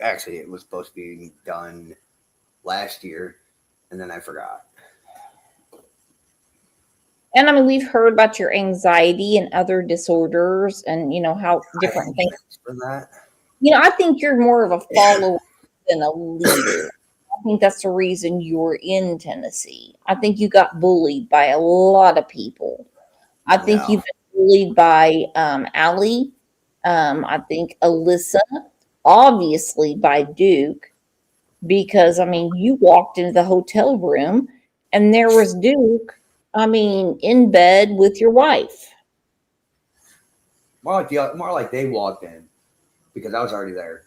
Actually, it was supposed to be done last year, and then I forgot. And I mean, we've heard about your anxiety and other disorders and, how different things. For that. I think you're more of a follower than a leader. I think that's the reason you're in Tennessee. I think you got bullied by a lot of people. I think you've been bullied by Allie. I think Alyssa, obviously by Duke, because, you walked into the hotel room and there was Duke, in bed with your wife. More like they walked in because I was already there.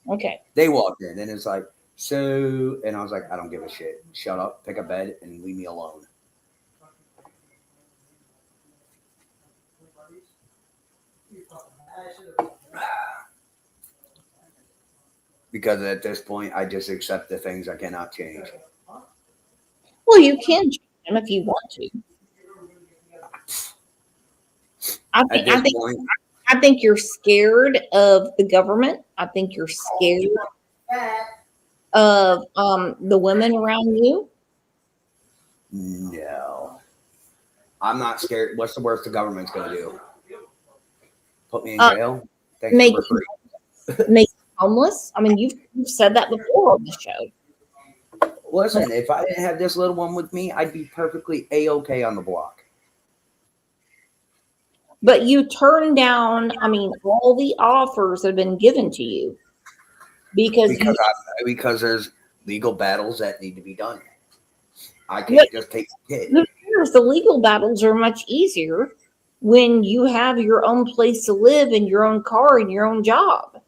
Okay. They walked in and it's like, so, and I was like, I don't give a shit. Shut up, pick a bed, and leave me alone. Because at this point, I just accept the things I cannot change. Well, you can change them if you want to. I think you're scared of the government. I think you're scared of the women around you. No. I'm not scared. What's the worst the government's going to do? Put me in jail? Make you homeless? You've said that before on the show. Listen, if I didn't have this little one with me, I'd be perfectly A-okay on the block. But you turn down, all the offers that have been given to you because there's legal battles that need to be done. I can't just take the kid. The legal battles are much easier when you have your own place to live and your own car and your own job.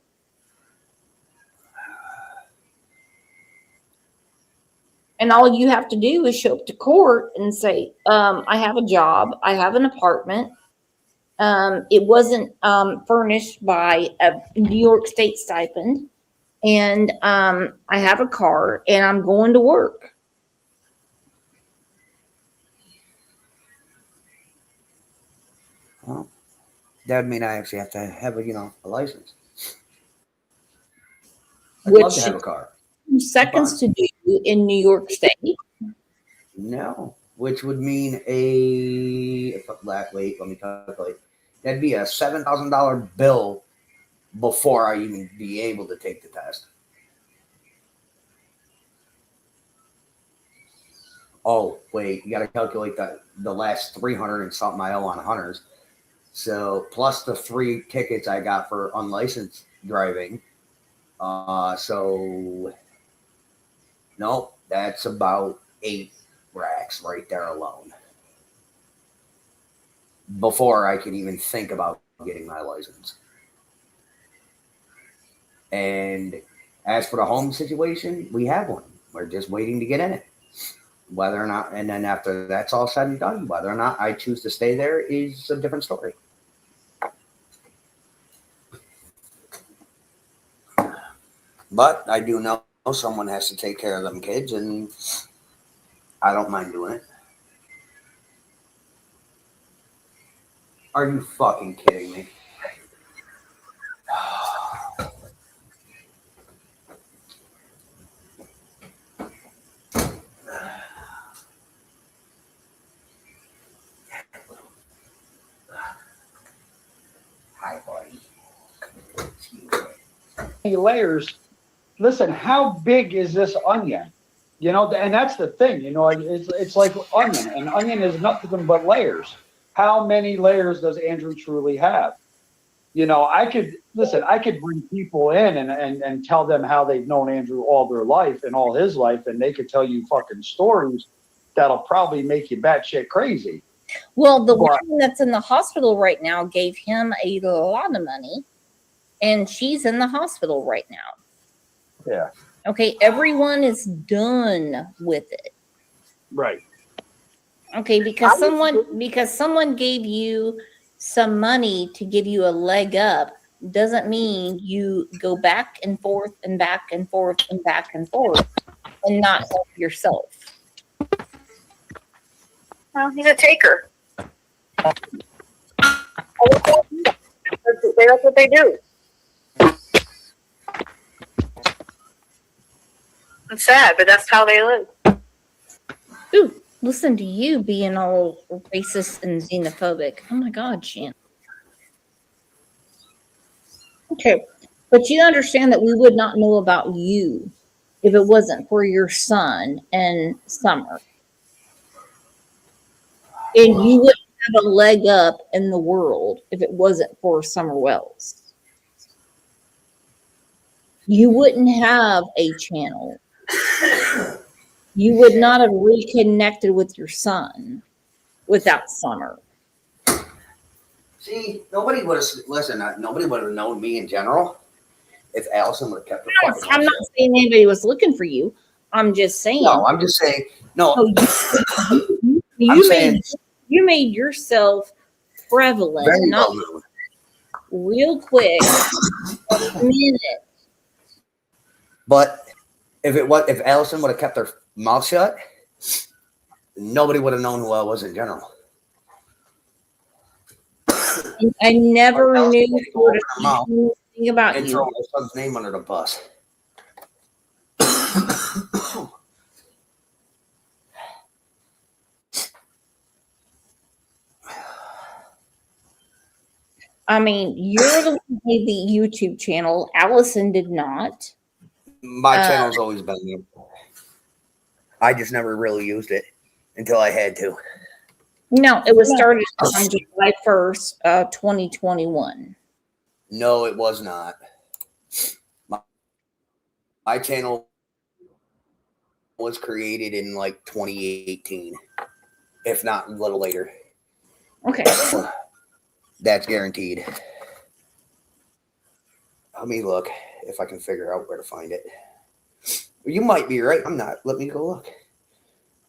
And all you have to do is show up to court and say, I have a job, I have an apartment. It wasn't furnished by a New York State stipend. And I have a car and I'm going to work. Well, that would mean I actually have to have a license. I'd love to have a car. 2 seconds to do in New York State. No, which would mean let me calculate. That'd be a $7,000 bill before I even be able to take the test. Oh, wait, you got to calculate the last 300 and something I owe on hunters. So plus the 3 tickets I got for unlicensed driving. So no, that's about 8 racks right there alone. before I could even think about getting my license. And as for the home situation, we have one. We're just waiting to get in it. Whether or not, and then after that's all said and done, whether or not I choose to stay there is a different story. But I do know someone has to take care of them kids, and I don't mind doing it. Are you fucking kidding me? Hi, buddy. Layers. Listen, how big is this onion? You know, and that's the thing. You know, it's like onion, and onion is nothing but layers. How many layers does Andrew truly have? You know, I could bring people in and tell them how they've known Andrew all their life and all his life, and they could tell you fucking stories that'll probably make you batshit crazy. Well, the woman that's in the hospital right now gave him a lot of money, and she's in the hospital right now. Yeah. Okay, everyone is done with it. Right. Okay, because someone gave you some money to give you a leg up doesn't mean you go back and forth and back and forth and back and forth and not help yourself. Well, he's a taker. That's what they do. It's sad, but that's how they live. Ooh, listen to you being all racist and xenophobic. Oh my God, Shan. Okay, but you understand that we would not know about you if it wasn't for your son and Summer. And you wouldn't have a leg up in the world if it wasn't for Summer Wells. You wouldn't have a channel. You would not have reconnected with your son without Summer. See, nobody would have known me in general if Allison would have kept her fucking I'm not saying anybody was looking for you. I'm just saying. No, I'm just saying. No, you made yourself prevalent, very not well known. real quick, a minute. But if Allison would have kept her mouth shut, nobody would have known who I was in general. I never knew anything about and you. throw my son's name under the bus. I mean, you're the one who made the YouTube channel. Allison did not. My channel's always been there. I just never really used it until I had to. No, it was started on July 1st, 2021. No, it was not. My channel was created in like 2018, if not a little later. Okay. That's guaranteed. Let me look if I can figure out where to find it. You might be right. I'm not. Let me go look.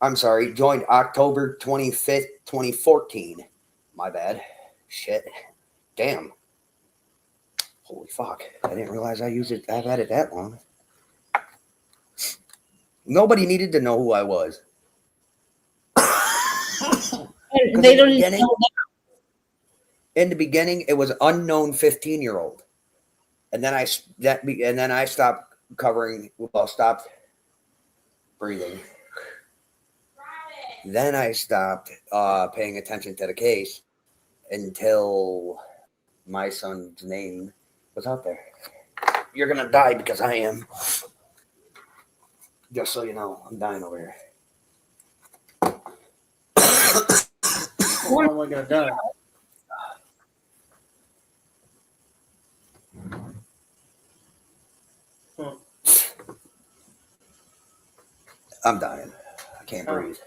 I'm sorry. Joined October 25th, 2014. My bad. Shit. Damn. Holy fuck. I didn't realize I've had it that long. Nobody needed to know who I was. They don't even know that. In the beginning, it was unknown 15-year-old. And then I stopped stopped breathing. Then I stopped paying attention to the case until my son's name was out there. You're going to die because I am. Just so you know, I'm dying over here. How am I going to die? I'm dying. I can't breathe.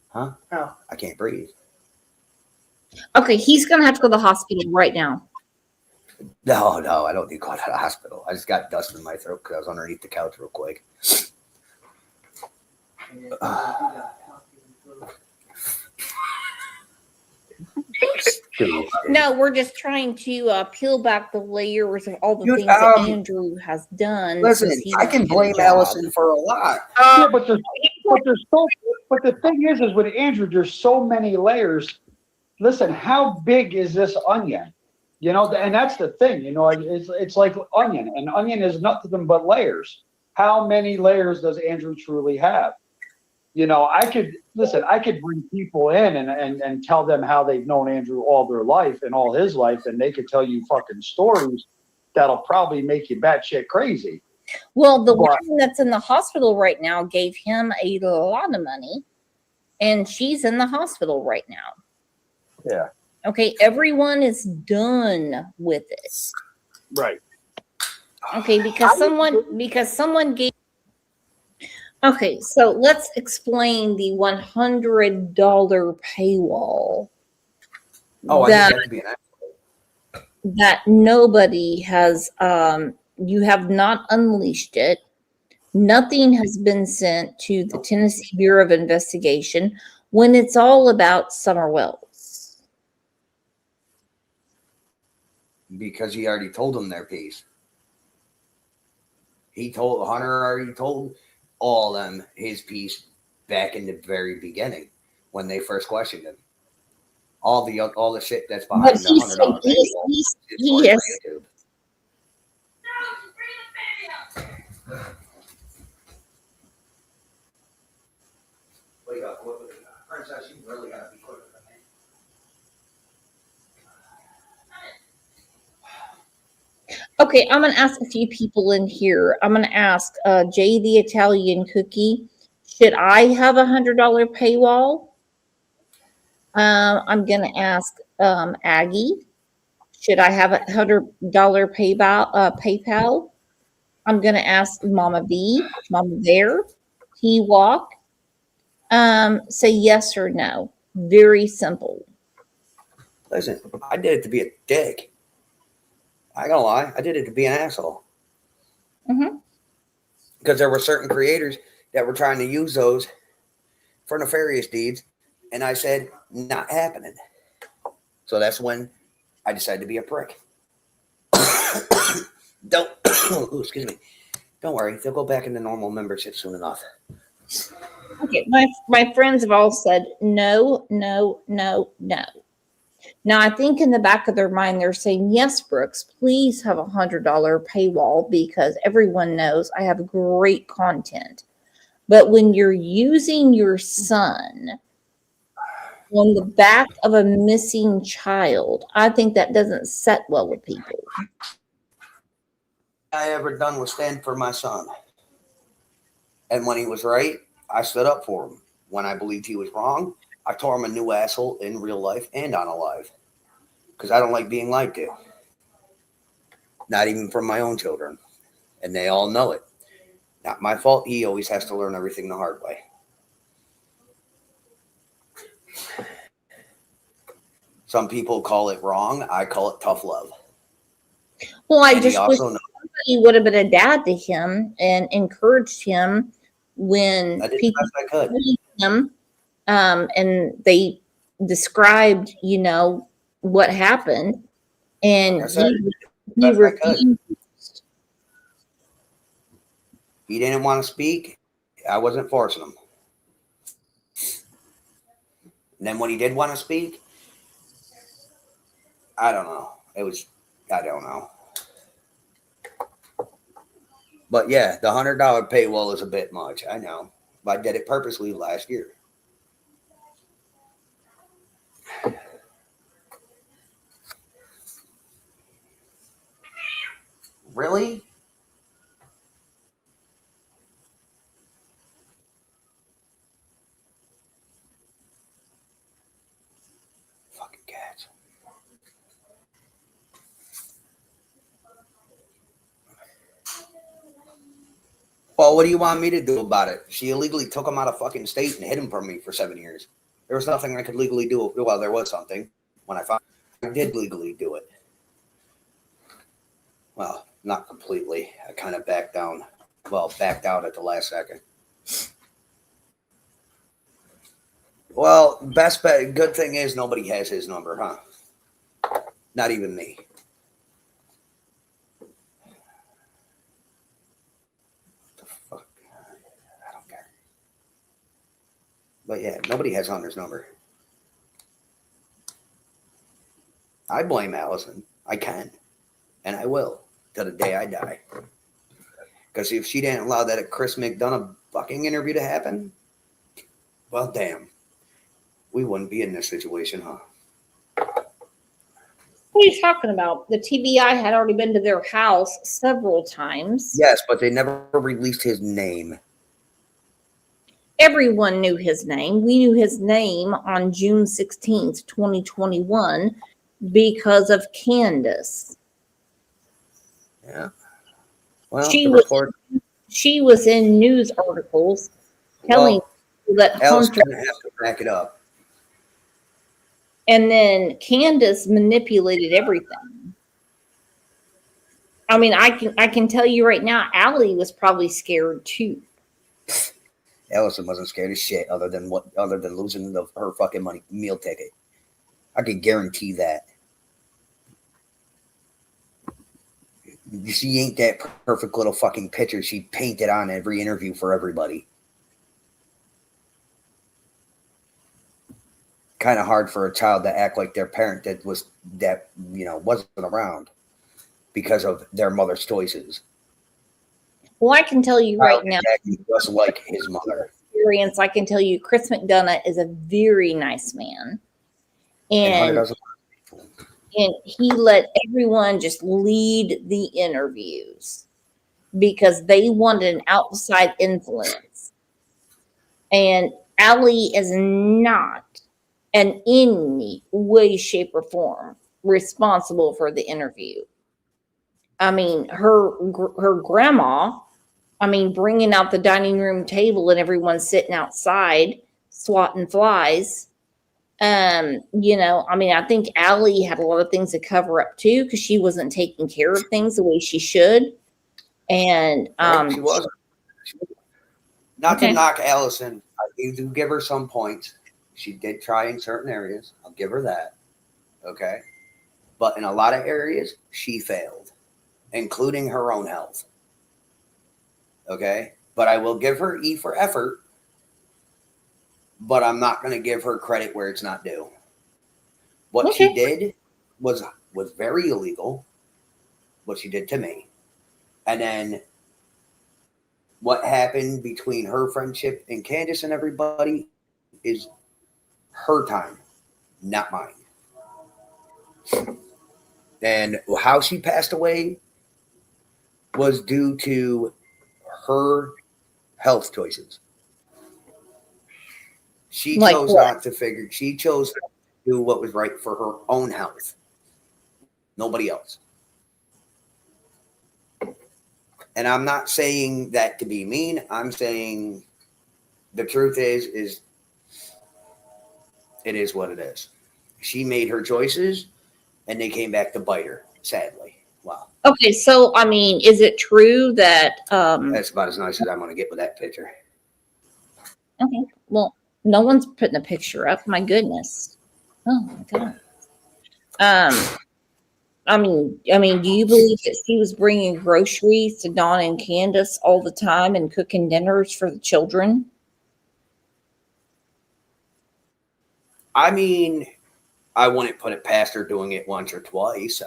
Huh? How? I can't breathe. Okay, he's gonna have to go to the hospital right now. No, I don't need to go to the hospital. I just got dust in my throat because I was underneath the couch real quick. No, we're just trying to peel back the layers of all the Dude, things that Andrew has done. Listen, since he I can didn't get a blame job. Allison for a lot. Yeah, but the thing is with Andrew, there's so many layers. Listen, how big is this onion? You know, and that's the thing. You know, it's like onion, and onion is nothing but layers. How many layers does Andrew truly have? You know, I could bring people in and tell them how they've known Andrew all their life and all his life, and they could tell you fucking stories that'll probably make you batshit crazy. Well, the one that's in the hospital right now gave him a lot of money, and she's in the hospital right now. Yeah. Okay, everyone is done with it. Right. Okay, because someone gave. Okay, so let's explain the $100 paywall. Oh, I that, think that could be an accident. that nobody has. You have not unleashed it. Nothing has been sent to the Tennessee Bureau of Investigation when it's all about Summer Wells. Because he already told them their piece. Hunter already told all of them his piece back in the very beginning when they first questioned him. All the shit that's behind But the $100 paywall. he has. Wake up, Princess, you really gotta be quicker than me. Okay, I'm going to ask a few people in here. I'm going to ask Jay the Italian Cookie, should I have $100 paywall? I'm going to ask Aggie, should I have $100 PayPal? I'm going to ask Mama B, Mama Bear, T-Walk. Say yes or no. Very simple. Listen, I did it to be a dick. I ain't gonna lie, I did it to be an asshole. Mm-hmm. Because there were certain creators that were trying to use those for nefarious deeds, and I said, not happening. So that's when I decided to be a prick. Excuse me. Don't worry, they'll go back into normal membership soon enough. Okay, my friends have all said no, no, no, no. Now, I think in the back of their mind, they're saying, yes, Brooks, please have $100 paywall because everyone knows I have great content. But when you're using your son on the back of a missing child, I think that doesn't set well with people. I ever done was stand for my son. And when he was right, I stood up for him. When I believed he was wrong, I tore him a new asshole in real life and on a live. Because I don't like being lied to. Not even from my own children. And they all know it. Not my fault. He always has to learn everything the hard way. Some people call it wrong. I call it tough love. Well, I And just wish somebody would have been a dad to him and encouraged him when I did people the best I could. him, and they described, what happened, and he refused. He didn't want to speak. I wasn't forcing him. And then when he did want to speak, I don't know. I don't know. But yeah, the $100 paywall is a bit much. I know. But I did it purposely last year. Really? Fucking cats. Well, what do you want me to do about it? She illegally took him out of fucking state and hid him from me for 7 years. There was nothing I could legally do. Well, there was something. when I did legally do it. Well, not completely. I kind of backed out at the last second. Well, best bet. Good thing is nobody has his number, huh? Not even me. What the fuck? I don't care. But yeah, nobody has Hunter's number. I blame Allison. I can. And I will. Till the day I die. Because if she didn't allow that Chris McDonough fucking interview to happen, well, damn. We wouldn't be in this situation, huh? What are you talking about? The TBI had already been to their house several times. Yes, but they never released his name. Everyone knew his name. We knew his name on June 16th, 2021 because of Candace. Yeah. Well, she was in news articles telling people that Alice Hunter, gonna have to back it up. and then Candace manipulated everything. I mean, I can tell you right now, Allie was probably scared too. Allison wasn't scared of shit other than losing her fucking meal ticket. I can guarantee that. She ain't that perfect little fucking picture she painted on every interview for everybody. Kind of hard for a child to act like their parent wasn't around because of their mother's choices. Well, I can tell you right now, just like his mother. Experience, I can tell you, Chris McDonough is a very nice man, and he let everyone just lead the interviews because they wanted an outside influence. And Allie is not in any way, shape, or form responsible for the interview. I mean, her grandma, bringing out the dining room table and everyone sitting outside swatting flies. I think Allie had a lot of things to cover up too because she wasn't taking care of things the way she should. And she wasn't. Not to knock Allison, I do give her some points. She did try in certain areas. I'll give her that. Okay. But in a lot of areas, she failed, including her own health. Okay. But I will give her E for effort. But I'm not going to give her credit where it's not due. What she did was very illegal. What she did to me. And then what happened between her friendship and Candace and everybody is her time, not mine. And how she passed away was due to her health choices. She chose not to figure. She chose to do what was right for her own health. Nobody else. And I'm not saying that to be mean. I'm saying the truth is it is what it is. She made her choices, and they came back to bite her, sadly. Wow. Okay, so, is it true that... That's about as nice as I'm going to get with that picture. Okay, well, no one's putting a picture up. My goodness. Oh, my God. Do you believe that she was bringing groceries to Donna and Candace all the time and cooking dinners for the children? I wouldn't put it past her doing it once or twice.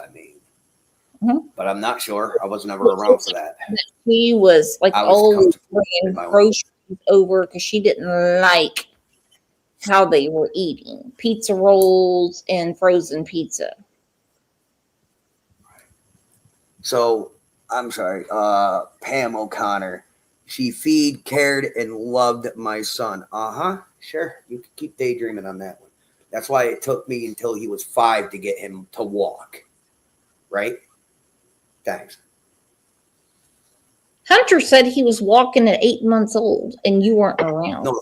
But I'm not sure. I was never around for that. She was always bringing groceries over because she didn't like how they were eating pizza rolls and frozen pizza. So I'm sorry, Pam O'Connor. She cared, and loved my son. Sure. You can keep daydreaming on that one. That's why it took me until he was 5 to get him to walk. Right? Thanks. Hunter said he was walking at 8 months old and you weren't around. No,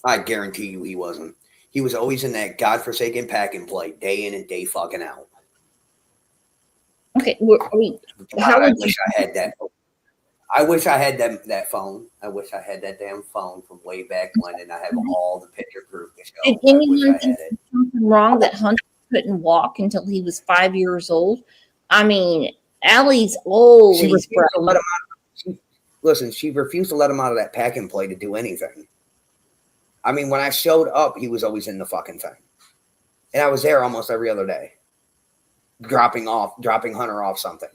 I guarantee you he wasn't. He was always in that godforsaken pack and play, day in and day fucking out. Okay. I mean, God, how I would wish I had that. I wish I had that phone. I wish I had that damn phone from way back when, and I have all the picture proof to show. did I wish anyone I had think it. something wrong that Hunter couldn't walk until he was 5 years old? I mean, Allie's She always refused to let him out. Listen, she refused to let him out of that pack and play to do anything. I mean, when I showed up, he was always in the fucking thing, and I was there almost every other day, dropping Hunter off something,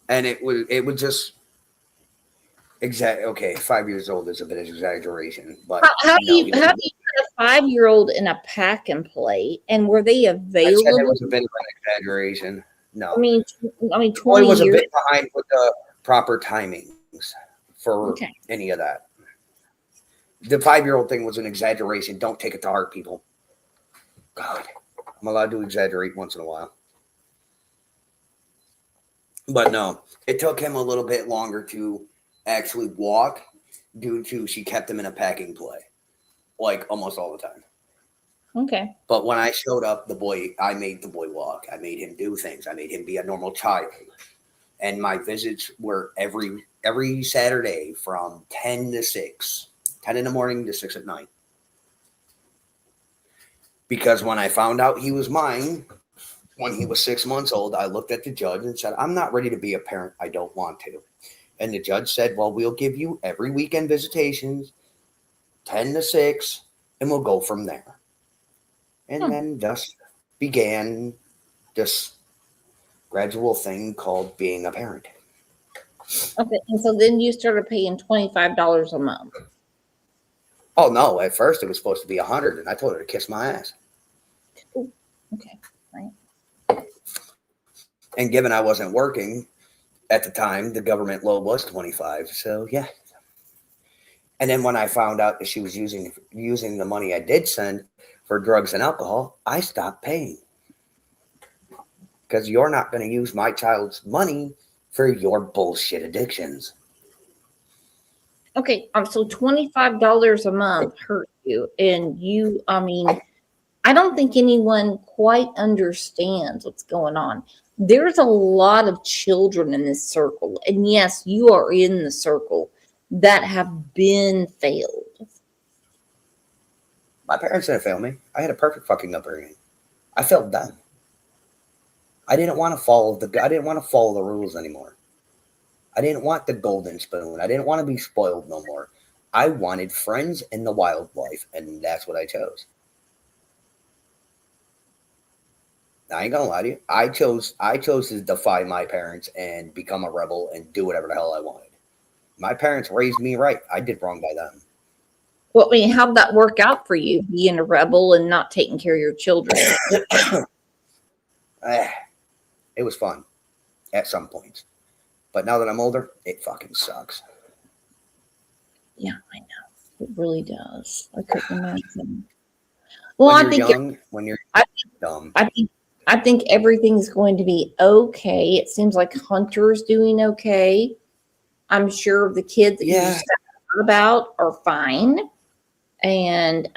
and it would just okay. 5 years old is a bit of exaggeration, but how do no, you put a 5-year-old in a pack and play? And were they I said available? it was a bit of an exaggeration. No, I mean, the 20 boy was a years. bit behind with the proper timings for Okay. any of that. The 5-year-old thing was an exaggeration. Don't take it to heart, people. God, I'm allowed to exaggerate once in a while. But no, it took him a little bit longer to actually walk due to she kept him in a packing play, like almost all the time. Okay. But when I showed up, I made the boy walk. I made him do things. I made him be a normal child. And my visits were every Saturday from 10 to 6. 10 in the morning to 6 at night. Because when I found out he was mine, when he was 6 months old, I looked at the judge and said, I'm not ready to be a parent. I don't want to. And the judge said, well, we'll give you every weekend visitations, 10 to 6, and we'll go from there. And then thus began this gradual thing called being a parent. Okay. And so then you started paying $25 a month. Oh no! At first, it was supposed to be 100, and I told her to kiss my ass. Ooh, okay. Right. And given I wasn't working at the time, the government low was 25. So yeah. And then when I found out that she was using the money I did send for drugs and alcohol, I stopped paying because you're not going to use my child's money for your bullshit addictions. Okay. So $25 a month hurt you. And I mean, I don't think anyone quite understands what's going on. There's a lot of children in this circle. And yes, you are in the circle that have been failed. My parents didn't fail me. I had a perfect fucking upbringing. I failed them. I didn't want to follow the rules anymore. I didn't want the golden spoon. I didn't want to be spoiled no more. I wanted friends in the wildlife, and that's what I chose. I ain't gonna lie to you. I chose to defy my parents and become a rebel and do whatever the hell I wanted. My parents raised me right. I did wrong by them. Well, I mean, how'd that work out for you, being a rebel and not taking care of your children? It was fun at some points. But now that I'm older, it fucking sucks. Yeah, I know. It really does. I couldn't imagine. Well, When you're dumb. I think everything's going to be okay. It seems like Hunter's doing okay. I'm sure the kids that you just heard about are fine. And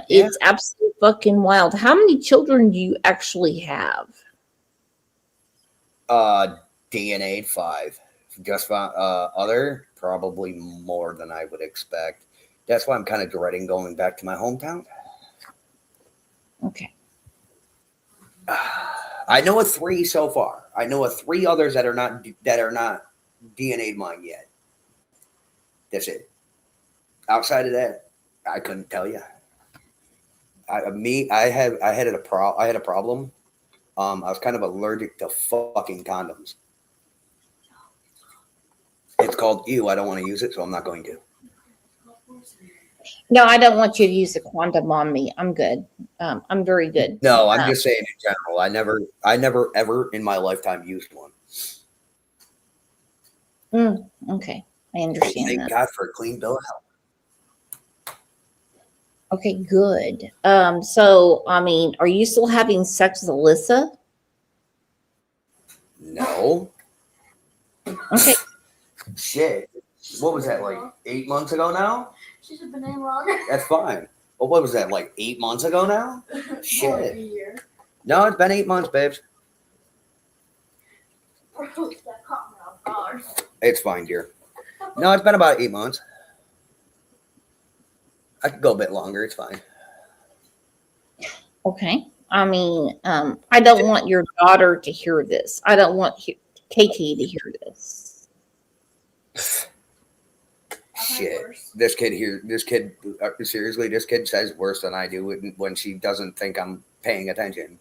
it's absolutely fucking wild. How many children do you actually have? DNA 5. Just other, probably more than I would expect. That's why I'm kind of dreading going back to my hometown. Okay. I know of 3 so far. I know of 3 others that are not DNA'd mine yet. That's it. Outside of that, I couldn't tell you. I had a problem. I was kind of allergic to fucking condoms. It's called ew. I don't want to use it, so I'm not going to. No, I don't want you to use a condom on me. I'm good. I'm very good. No, I'm just saying in general. I never ever in my lifetime used one. Okay, I understand. Thank that. God for a clean bill of health. Okay, good. So I mean, are you still having sex with Alyssa? No. Okay. Shit. What was that, like 8 months ago now? She said the name wrong. That's fine. Well, what was that, like 8 months ago now? More Shit. than a year. No, it's been 8 months, babes. That caught me off guard. It's fine, dear. No, it's been about 8 months. I could go a bit longer. It's fine. Okay. I mean, I don't want your daughter to hear this. I don't want KT to hear this. Shit. This kid here, seriously, this kid says worse than I do when she doesn't think I'm paying attention.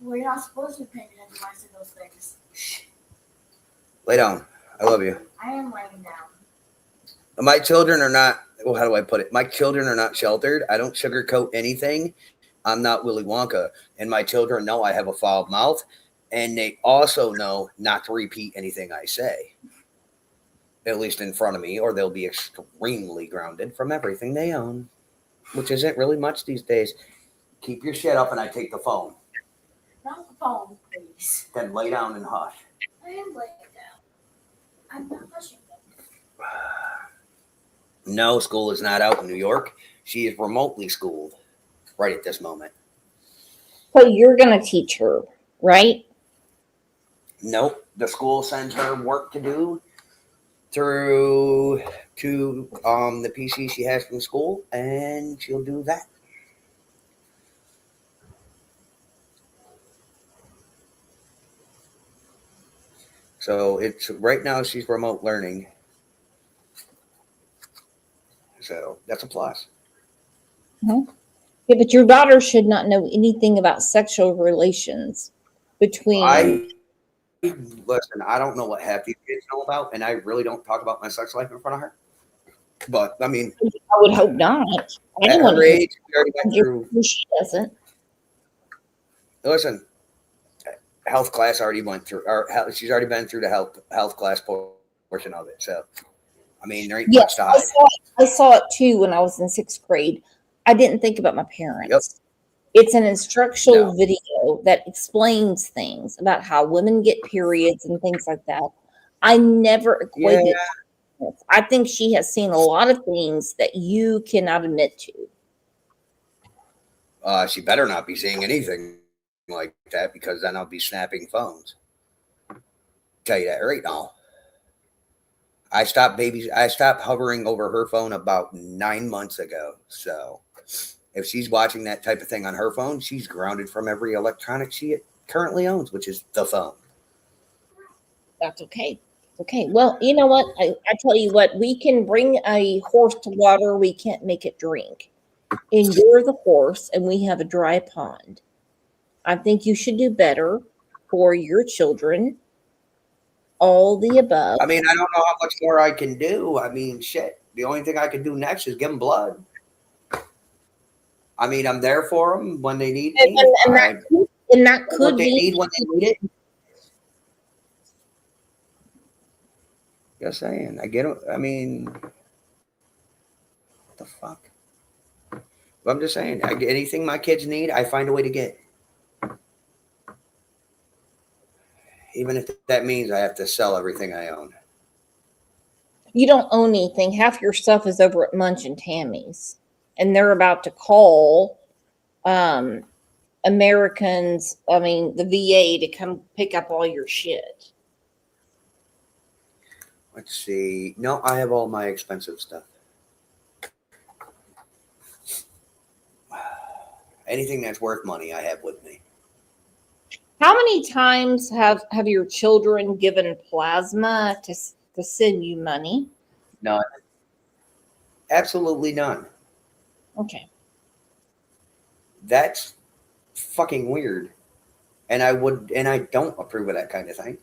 Well, you're not supposed to be paying attention when I say those things. Lay down. I love you. I am laying down. My children are not, well, how do I put it? My children are not sheltered. I don't sugarcoat anything. I'm not Willy Wonka. And my children know I have a foul mouth. And they also know not to repeat anything I say, at least in front of me, or they'll be extremely grounded from everything they own, which isn't really much these days. Keep your shit up and I take the phone. Not the phone, please. Then lay down and hush. I am laying down. I'm not hushing them. No, school is not out in New York. She is remotely schooled right at this moment. So you're going to teach her, right? Nope. The school sends her work to do through to the PC she has from school, and she'll do that. So it's right now she's remote learning. So that's a plus. Yeah, but your daughter should not know anything about sexual relations between. Listen, I don't know what half these kids know about, and I really don't talk about my sex life in front of her. But I mean, I would hope not. at her age, we already went through. She doesn't. Listen, health class already went through, or she's already been through the health class portion of it. So, I mean, there ain't much to hide. I saw it too when I was in 6th grade. I didn't think about my parents. Yep. It's an instructional video that explains things about how women get periods and things like that. I never equated it. I think she has seen a lot of things that you cannot admit to. She better not be seeing anything like that, because then I'll be snapping phones. Tell you that right now. I stopped hovering over her phone about 9 months ago. So if she's watching that type of thing on her phone, she's grounded from every electronic she currently owns, which is the phone. That's okay. Okay. Well, you know what? I tell you what, we can bring a horse to water. We can't make it drink. And you're the horse and we have a dry pond. I think you should do better for your children. All the above. I mean, I don't know how much more I can do. I mean, shit. The only thing I can do next is give them blood. I mean, I'm there for them when they need me. And that could what they be need when they need it. Just saying. I get it. I mean, what the fuck? But I'm just saying. I get anything my kids need, I find a way to get. Even if that means I have to sell everything I own. You don't own anything. Half your stuff is over at Munch and Tammy's. And they're about to call Americans, the VA, to come pick up all your shit. Let's see. No, I have all my expensive stuff. Anything that's worth money, I have with me. How many times have your children given plasma to send you money? None. Absolutely none. Okay. That's fucking weird. And I don't approve of that kind of thing.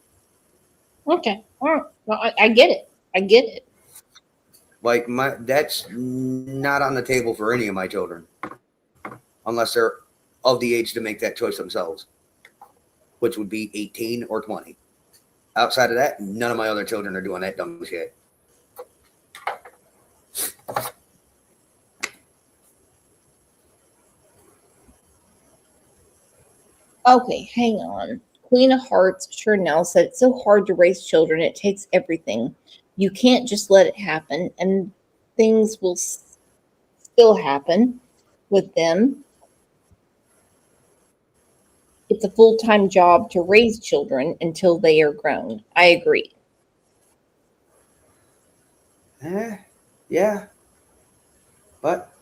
Okay. All right. Well, I get it. I get it. Like that's not on the table for any of my children. Unless they're of the age to make that choice themselves. Which would be 18 or 20. Outside of that, none of my other children are doing that dumb shit. Okay, hang on. Queen of Hearts, Chanel said, it's so hard to raise children. It takes everything. You can't just let it happen, and things will still happen. with them. It's a full-time job to raise children until they are grown. I agree. Yeah, but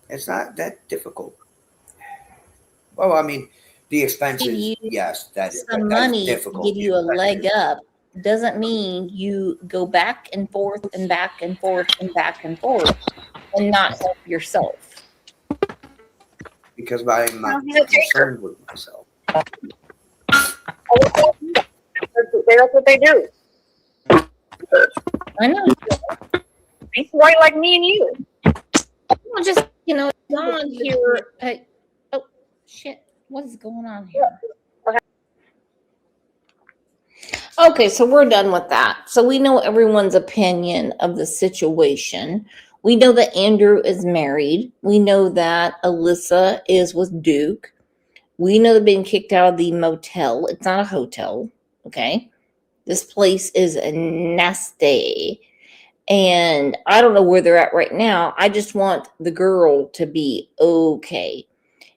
it's not that difficult. Well, I mean, the expenses, Give you yes, that is money to difficult. give you a leg up doesn't mean you go back and forth and back and forth and back and forth and not help yourself. Because I'm not He's a taker. concerned with myself. That's what they do. I know. He's white like me and you. Well, just, on here. Oh, shit. What is going on here? Okay, so we're done with that. So we know everyone's opinion of the situation. We know that Andrew is married. We know that Alyssa is with Duke. We know they're being kicked out of the motel. It's not a hotel, okay? This place is nasty. And I don't know where they're at right now. I just want the girl to be okay.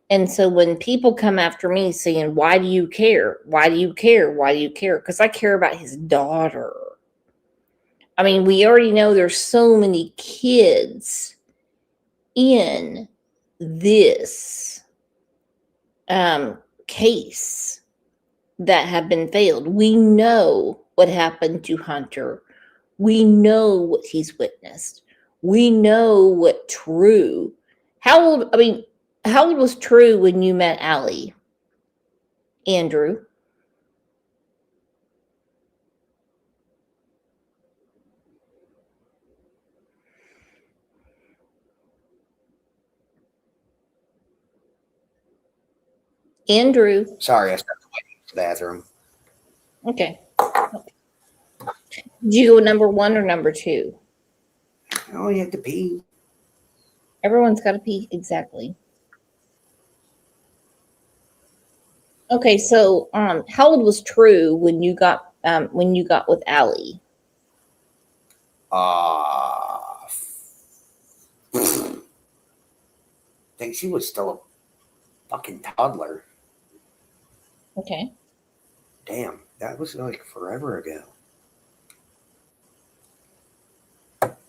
And so when people come after me saying, why do you care? Why do you care? Why do you care? Because I care about his daughter. I mean, we already know there's so many kids in this case that have been failed. We know what happened to Hunter. We know what he's witnessed. We know what True. How old was True when you met Allie? Andrew? Andrew. Sorry, I stepped away from the bathroom. Okay. Did you go number 1 or number 2? Oh, you have to pee. Everyone's got to pee. Exactly. Okay, so how old was True when you got with Allie? I think she was still a fucking toddler. Okay. Damn, that was like forever ago.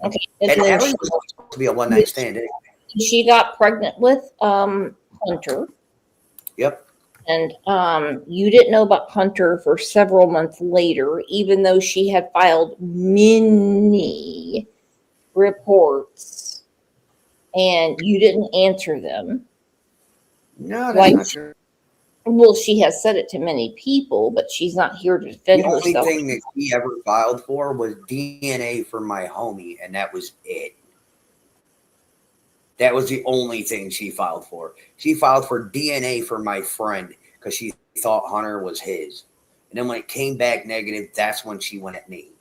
Okay. And Allie was supposed to be a one-night stand anyway. She got pregnant with Hunter. Yep. And you didn't know about Hunter for several months later, even though she had filed many reports and you didn't answer them. No, that's not true. Well, she has said it to many people, but she's not here to defend herself. The only thing that she ever filed for was DNA for my homie, and that was it. That was the only thing she filed for. She filed for DNA for my friend because she thought Hunter was his. And then when it came back negative, that's when she went at me.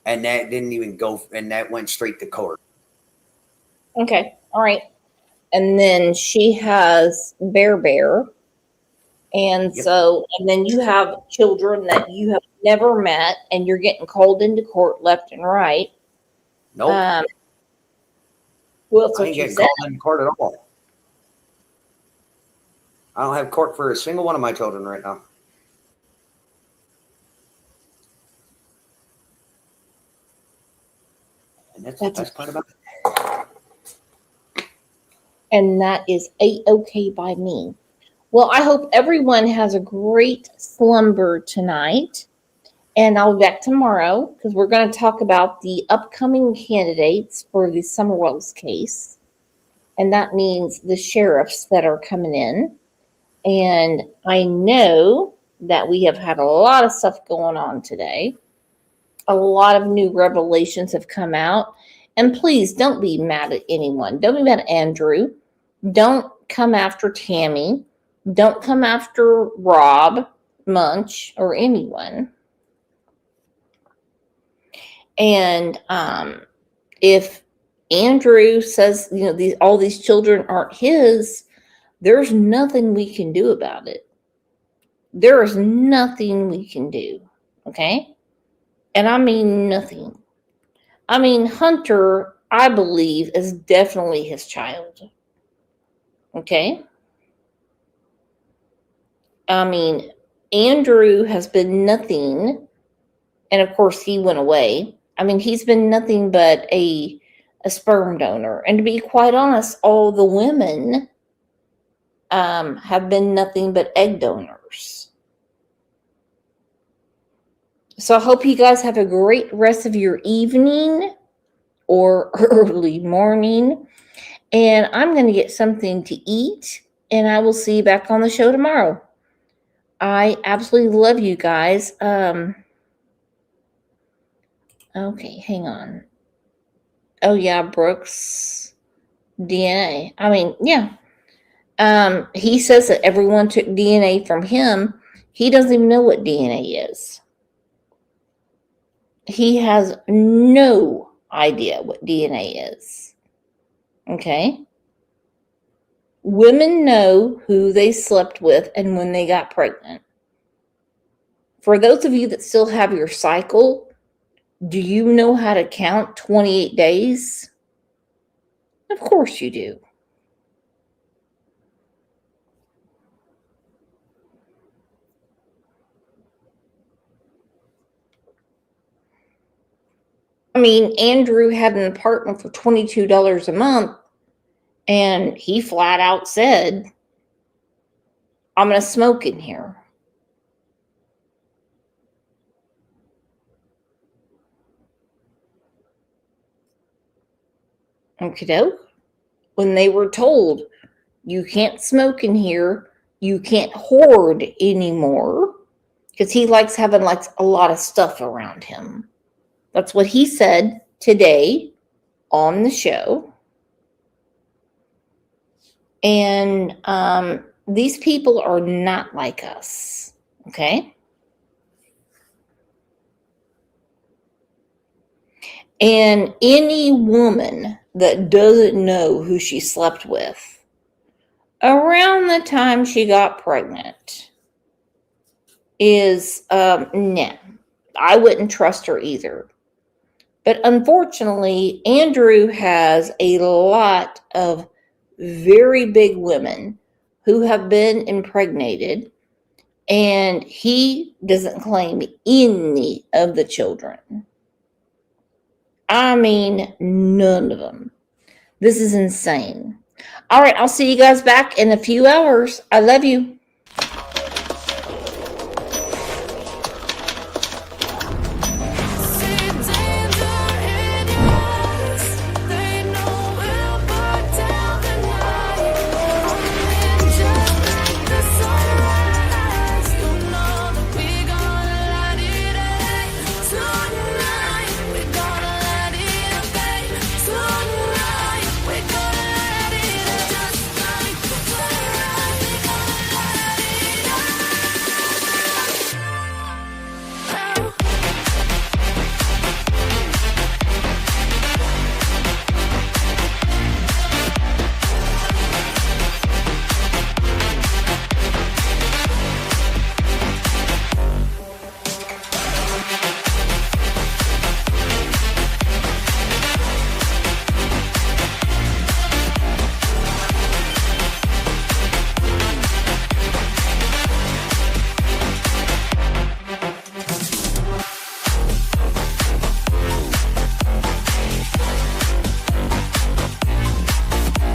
And that didn't even go, and that went straight to court. Okay, all right. And then she has Bear. And Yep. so, and then you have children that you have never met, and you're getting called into court left and right. Nope. Well, that's I what ain't you getting said. called in court at all. I don't have court for a single one of my children right now. And that's the best part about it. And that is A-okay by me. Well, I hope everyone has a great slumber tonight. And I'll be back tomorrow because we're going to talk about the upcoming candidates for the Summerwells case. And that means the sheriffs that are coming in. And I know that we have had a lot of stuff going on today. A lot of new revelations have come out. And please don't be mad at anyone. Don't be mad at Andrew. Don't come after Tammy. Don't come after Rob, Munch, or anyone. And if Andrew says, all these children aren't his, there's nothing we can do about it. There is nothing we can do. Okay? And I mean nothing. I mean, Hunter, I believe, is definitely his child. Okay. I mean, Andrew has been nothing, and of course he went away. I mean, he's been nothing but a sperm donor. And to be quite honest, all the women have been nothing but egg donors. So I hope you guys have a great rest of your evening or early morning. And I'm going to get something to eat, and I will see you back on the show tomorrow. I absolutely love you guys. Okay, hang on. Oh yeah, Brooks DNA. I mean, yeah. He says that everyone took DNA from him. He doesn't even know what DNA is. He has no idea what DNA is. Okay? Women know who they slept with and when they got pregnant. For those of you that still have your cycle, do you know how to count 28 days? Of course you do. I mean, Andrew had an apartment for $22 a month, and he flat out said, I'm going to smoke in here. Okay, when they were told, you can't smoke in here, you can't hoard anymore, because he likes having like a lot of stuff around him. That's what he said today on the show. And these people are not like us, okay? And any woman that doesn't know who she slept with around the time she got pregnant is, nah, I wouldn't trust her either. But unfortunately, Andrew has a lot of very big women who have been impregnated, and he doesn't claim any of the children. I mean, none of them. This is insane. All right, I'll see you guys back in a few hours. I love you.